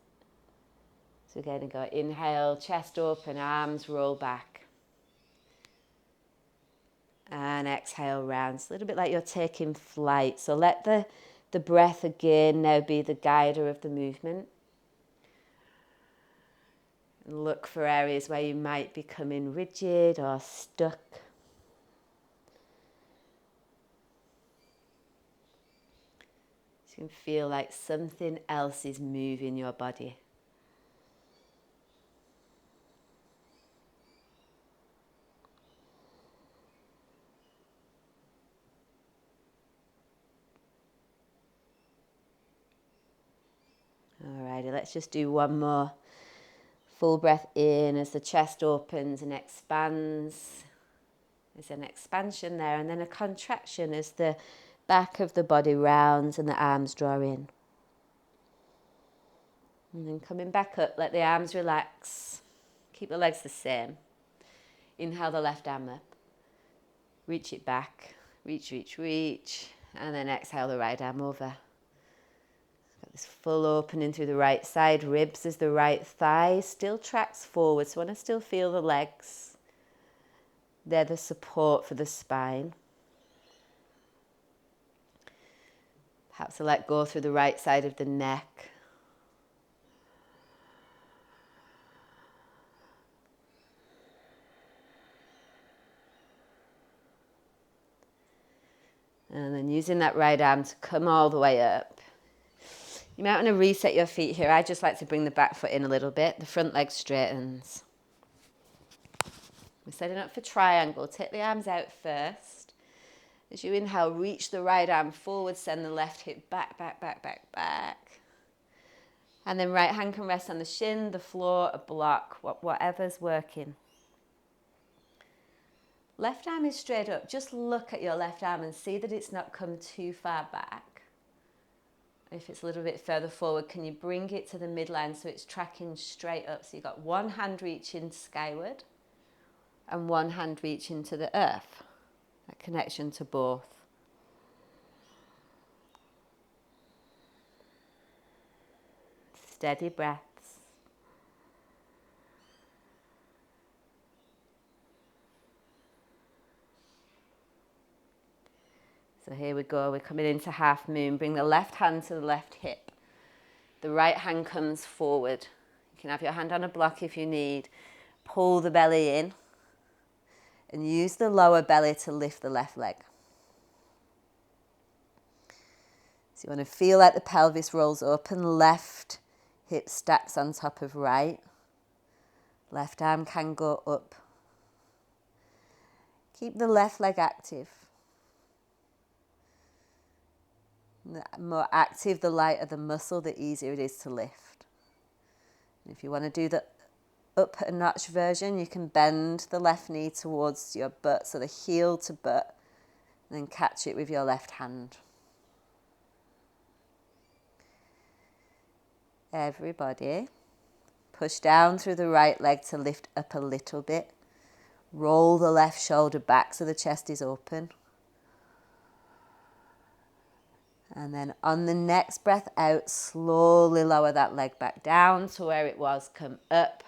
So we're going to go inhale, chest open, arms roll back. And exhale round. It's a little bit like you're taking flight. So let the breath again now be the guider of the movement. And look for areas where you might be becoming rigid or stuck. You can feel like something else is moving your body. Alrighty, let's just do one more. Full breath in as the chest opens and expands. There's an expansion there, and then a contraction as the back of the body rounds and the arms draw in. And then coming back up, let the arms relax. Keep the legs the same. Inhale the left arm up. Reach it back. Reach, reach, reach. And then exhale the right arm over. Got this full opening through the right side. Ribs as the right thigh still tracks forward. So I want to still feel the legs. They're the support for the spine. Perhaps a let go through the right side of the neck. And then using that right arm to come all the way up. You might want to reset your feet here. I just like to bring the back foot in a little bit. The front leg straightens. We're setting up for triangle. Take the arms out first. As you inhale, reach the right arm forward, send the left hip back, back, back, back, back. And then right hand can rest on the shin, the floor, a block, whatever's working. Left arm is straight up. Just look at your left arm and see that it's not come too far back. If it's a little bit further forward, can you bring it to the midline so it's tracking straight up? So you've got one hand reaching skyward and one hand reaching to the earth. That connection to both. Steady breaths. So here we go, we're coming into half moon. Bring the left hand to the left hip. The right hand comes forward. You can have your hand on a block if you need. Pull the belly in and use the lower belly to lift the left leg. So you want to feel like the pelvis rolls up and left hip stacks on top of right. Left arm can go up. Keep the left leg active. The more active, the lighter the muscle, the easier it is to lift. And if you want to do the up a notch version, you can bend the left knee towards your butt, so the heel to butt, and then catch it with your left hand. Everybody, push down through the right leg to lift up a little bit. Roll the left shoulder back so the chest is open. And then on the next breath out, slowly lower that leg back down to where it was. Come up,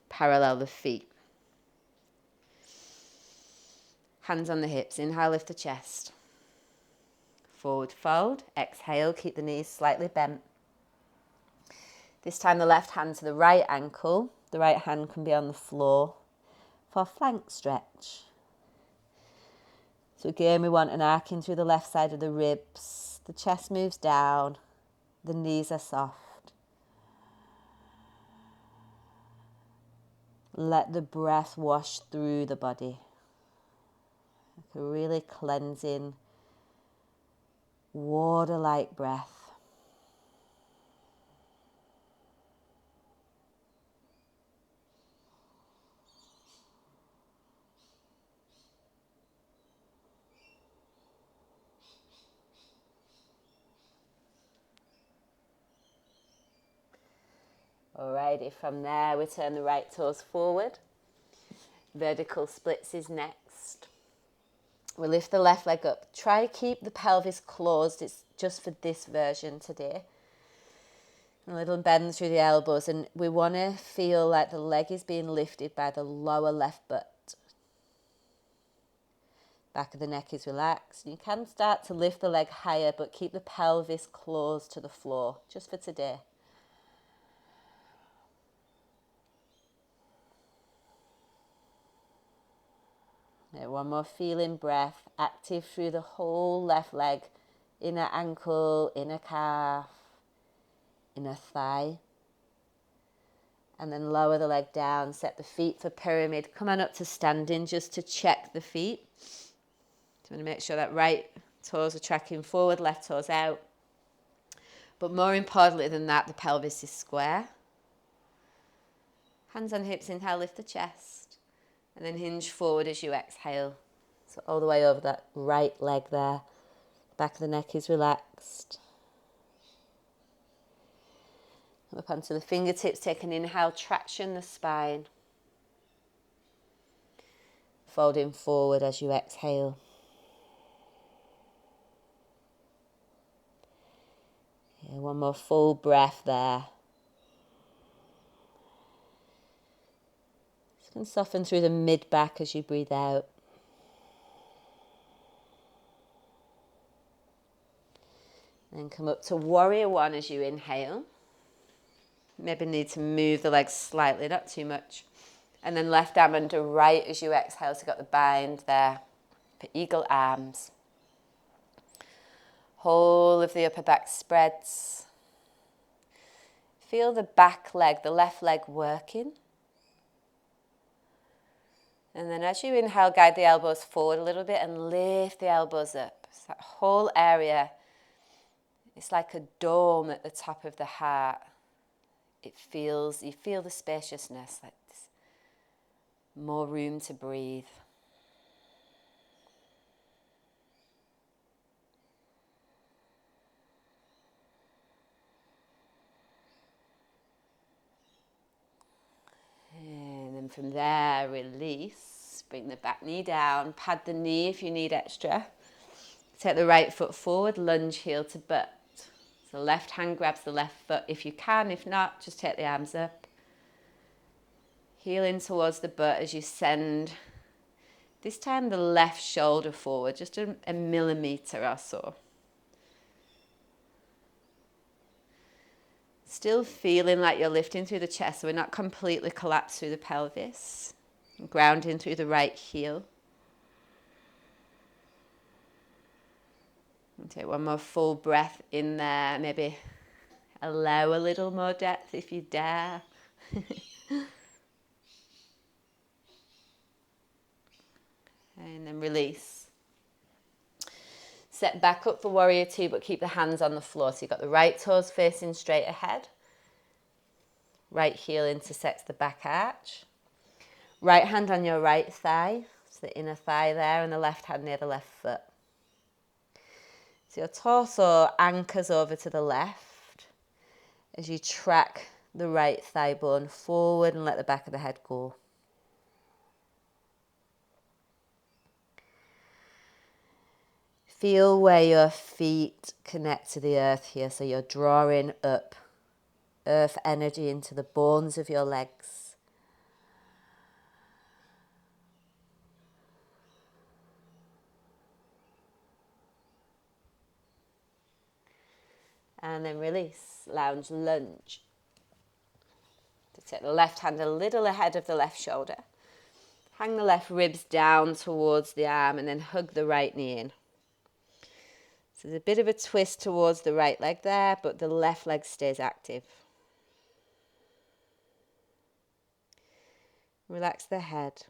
parallel the feet. Hands on the hips. Inhale, lift the chest. Forward fold. Exhale, keep the knees slightly bent. This time the left hand to the right ankle. The right hand can be on the floor for flank stretch. So again, we want an arcing through the left side of the ribs. The chest moves down. The knees are soft. Let the breath wash through the body. Like a really cleansing, water-like breath. Alrighty, from there we turn the right toes forward. Vertical splits is next. We lift the left leg up. Try keep the pelvis closed. It's just for this version today. A little bend through the elbows, and we want to feel like the leg is being lifted by the lower left butt. Back of the neck is relaxed. You can start to lift the leg higher, but keep the pelvis closed to the floor, just for today. Yeah, one more feeling breath, active through the whole left leg, inner ankle, inner calf, inner thigh. And then lower the leg down, set the feet for pyramid. Come on up to standing just to check the feet. So you want to make sure that right toes are tracking forward, left toes out. But more importantly than that, the pelvis is square. Hands on hips, inhale, lift the chest. And then hinge forward as you exhale. So all the way over that right leg there. Back of the neck is relaxed. Come up onto the fingertips, take an inhale, traction the spine. Folding forward as you exhale. Yeah, one more full breath there. And soften through the mid-back as you breathe out. Then come up to warrior one as you inhale. Maybe need to move the legs slightly, not too much. And then left arm under right as you exhale. So you've got the bind there for eagle arms. Whole of the upper back spreads. Feel the back leg, the left leg working. And then as you inhale, guide the elbows forward a little bit and lift the elbows up. So that whole area, it's like a dome at the top of the heart. You feel the spaciousness, like this, more room to breathe. And then from there, release. Bring the back knee down. Pad the knee if you need extra. Take the right foot forward, lunge heel to butt. So left hand grabs the left foot if you can. If not, just take the arms up. Heel in towards the butt as you send, this time the left shoulder forward, just a millimetre or so. Still feeling like you're lifting through the chest, so we're not completely collapsed through the pelvis. Grounding through the right heel. And take one more full breath in there. Maybe allow a little more depth if you dare. And then release. Set back up for warrior two, but keep the hands on the floor. So you've got the right toes facing straight ahead. Right heel intersects the back arch. Right hand on your right thigh, so the inner thigh there, and the left hand near the left foot. So your torso anchors over to the left as you track the right thigh bone forward and let the back of the head go. Feel where your feet connect to the earth here, so you're drawing up earth energy into the bones of your legs. And then release, lounge lunge. To take the left hand a little ahead of the left shoulder. Hang the left ribs down towards the arm and then hug the right knee in. So there's a bit of a twist towards the right leg there, but the left leg stays active. Relax the head.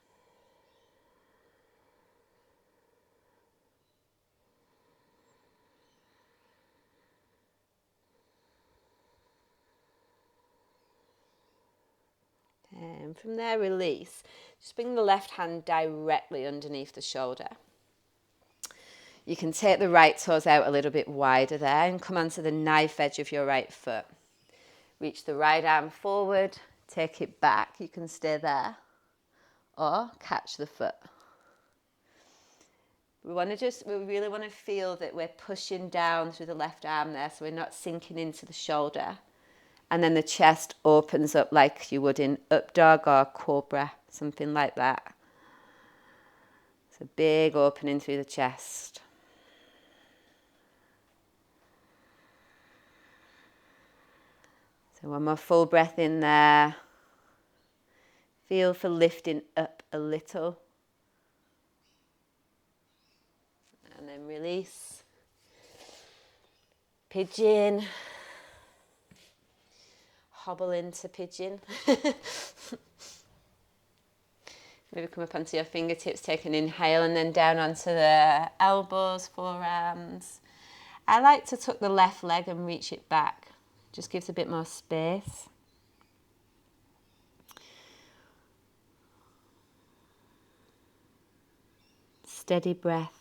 And from there, release. Just bring the left hand directly underneath the shoulder. You can take the right toes out a little bit wider there and come onto the knife edge of your right foot. Reach the right arm forward, take it back. You can stay there or catch the foot. We really want to feel that we're pushing down through the left arm there, so we're not sinking into the shoulder. And then the chest opens up like you would in up dog or cobra, something like that. It's a big opening through the chest. So one more full breath in there. Feel for lifting up a little. And then release. Pigeon. Hobble into pigeon. Maybe come up onto your fingertips, take an inhale, and then down onto the elbows, forearms. I like to tuck the left leg and reach it back. Just gives a bit more space. Steady breath.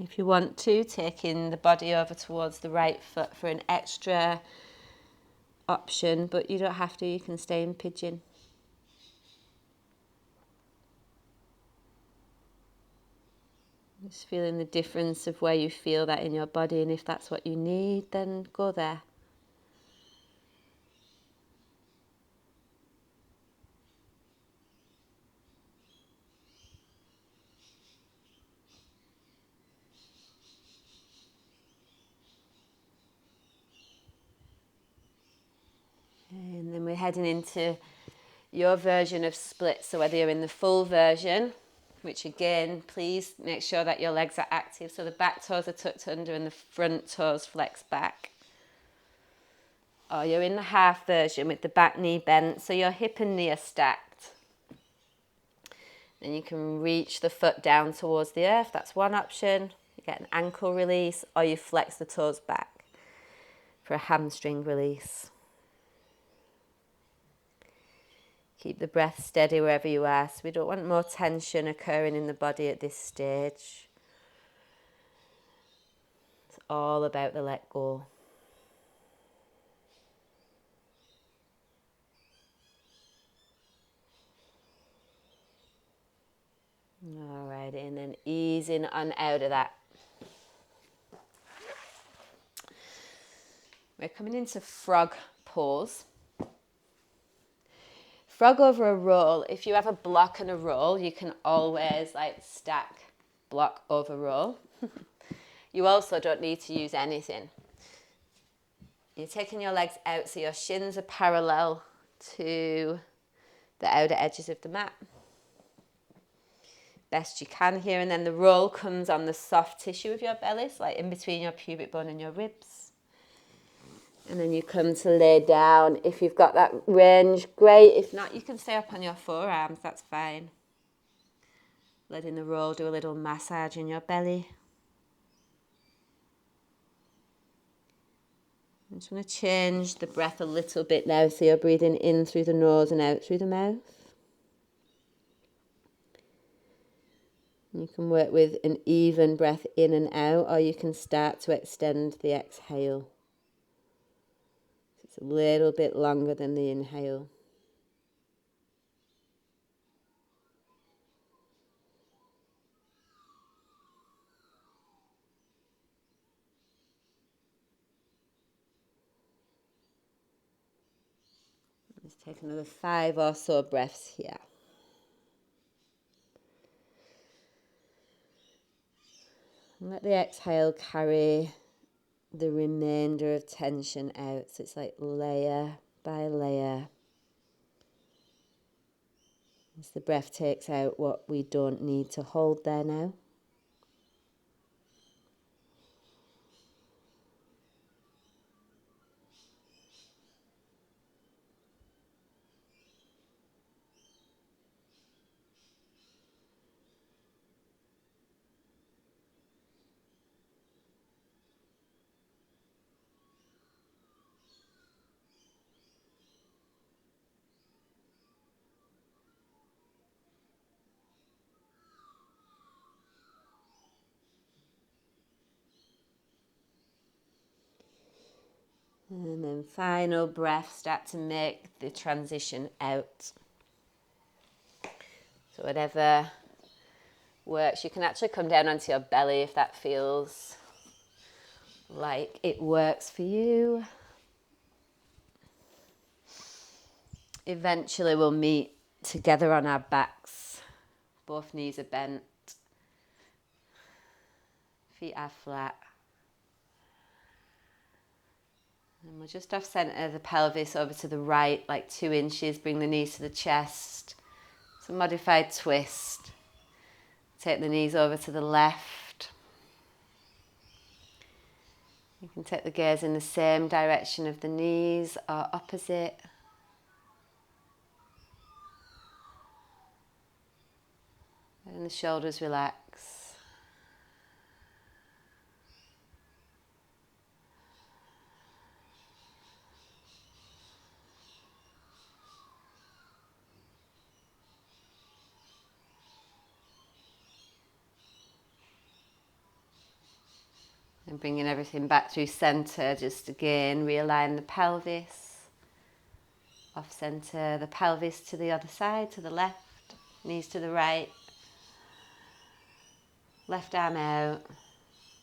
If you want to, taking the body over towards the right foot for an extra option, but you don't have to, you can stay in pigeon. Just feeling the difference of where you feel that in your body, and if that's what you need, then go there. And then we're heading into your version of split. So whether you're in the full version, which again, please make sure that your legs are active. So the back toes are tucked under and the front toes flex back. Or you're in the half version with the back knee bent, so your hip and knee are stacked. Then you can reach the foot down towards the earth. That's one option. You get an ankle release, or you flex the toes back for a hamstring release. Keep the breath steady wherever you are. So we don't want more tension occurring in the body at this stage. It's all about the let go. All right, and then easing on out of that. We're coming into frog pose. Frog over a roll. If you have a block and a roll, you can always stack block over roll. You also don't need to use anything. You're taking your legs out so your shins are parallel to the outer edges of the mat. Best you can here, and then the roll comes on the soft tissue of your belly, so like in between your pubic bone and your ribs. And then you come to lay down. If you've got that range, great. If not, you can stay up on your forearms, that's fine. Letting the roll do a little massage in your belly. I just want to change the breath a little bit now, so you're breathing in through the nose and out through the mouth. You can work with an even breath in and out, or you can start to extend the exhale. It's a little bit longer than the inhale. Let's take another 5 or so breaths here. And let the exhale carry the remainder of tension out. So it's like layer by layer. As the breath takes out what we don't need to hold there now. And then final breath, start to make the transition out. So whatever works, you can actually come down onto your belly if that feels like it works for you. Eventually we'll meet together on our backs. Both knees are bent. Feet are flat. And we'll just off center the pelvis over to the right, like 2 inches. Bring the knees to the chest. It's a modified twist. Take the knees over to the left. You can take the gaze in the same direction of the knees or opposite. And the shoulders relax. And bringing everything back through center, just again realign the pelvis. Off center, the pelvis to the other side, to the left, knees to the right. Left arm out,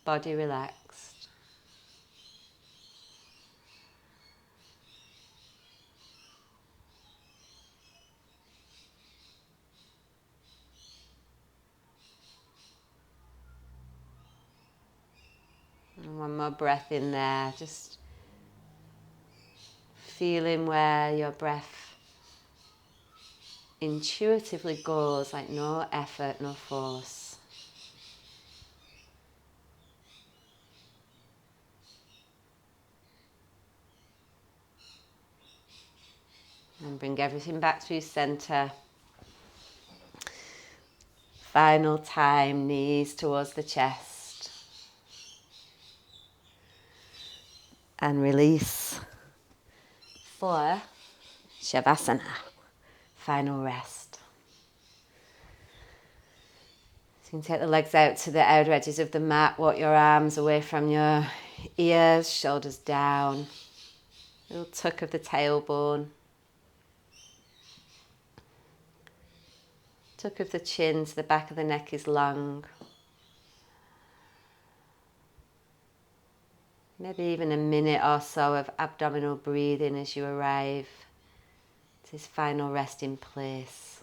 body relaxed. And one more breath in there, just feeling where your breath intuitively goes, like no effort, no force. And bring everything back through center. Final time, knees towards the chest. And release for Shavasana, final rest. So you can take the legs out to the outer edges of the mat, walk your arms away from your ears, shoulders down, little tuck of the tailbone, tuck of the chin so the back of the neck is long. Maybe even a minute or so of abdominal breathing as you arrive to this final resting place.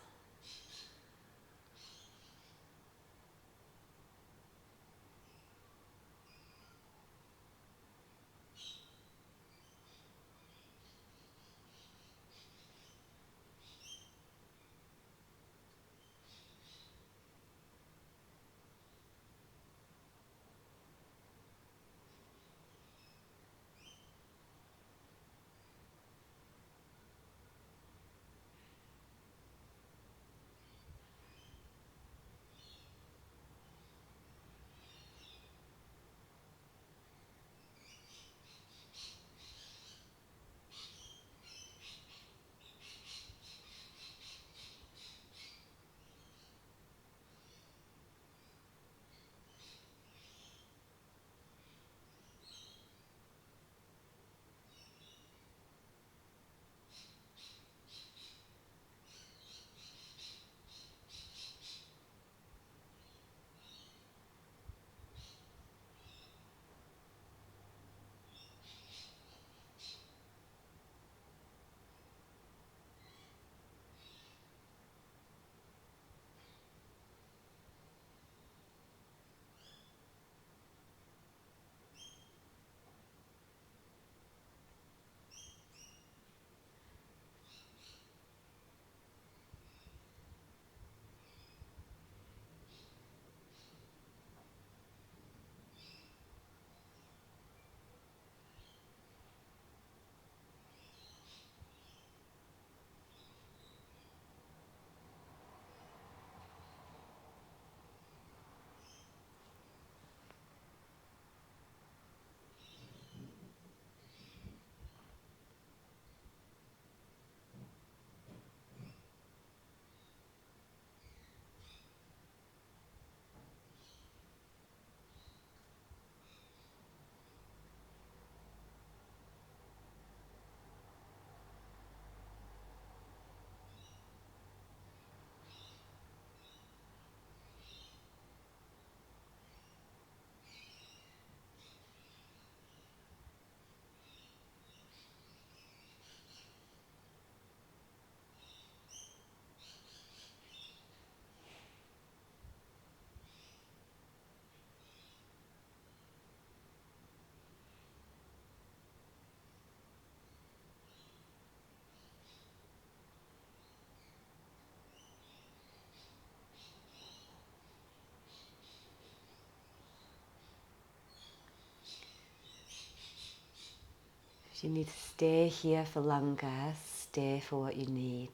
If you need to stay here for longer, stay for what you need.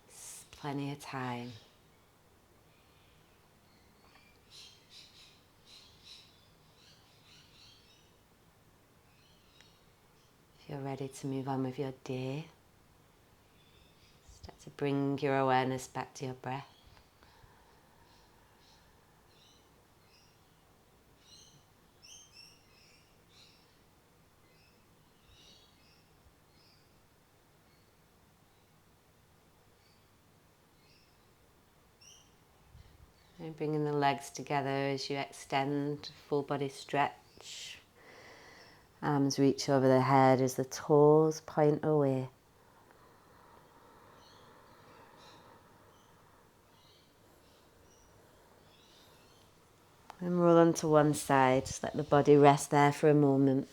There's plenty of time. If you're ready to move on with your day, start to bring your awareness back to your breath. And bringing the legs together as you extend, full body stretch. Arms reach over the head as the toes point away. And roll onto one side, just let the body rest there for a moment.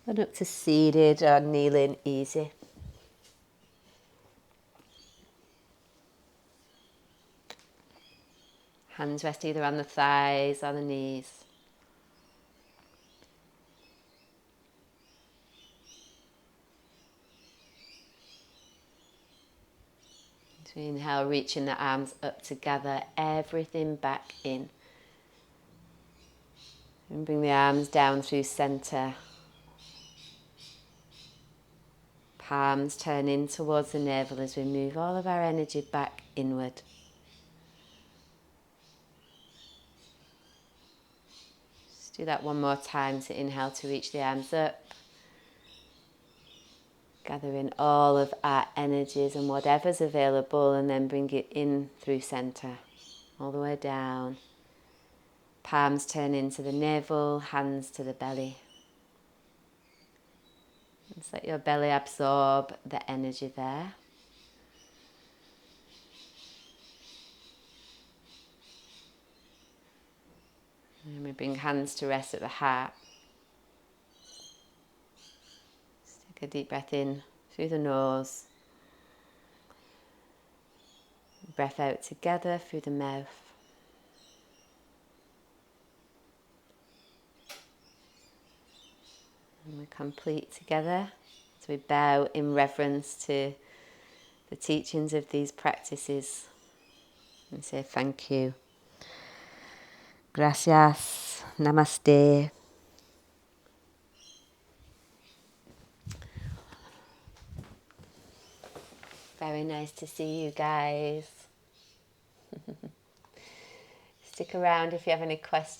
And up to seated or kneeling easy. Hands rest either on the thighs or the knees. So inhale, reaching the arms up together, everything back in. And bring the arms down through center. Palms turn in towards the navel as we move all of our energy back inward. Just do that one more time. So inhale to reach the arms up. Gather in all of our energies and whatever's available, and then bring it in through center, all the way down. Palms turn into the navel, hands to the belly. Just let your belly absorb the energy there. And we bring hands to rest at the heart. Just take a deep breath in through the nose. Breath out together through the mouth. And we complete together as we bow in reverence to the teachings of these practices and say thank you. Gracias. Namaste. Very nice to see you guys. Stick around if you have any questions.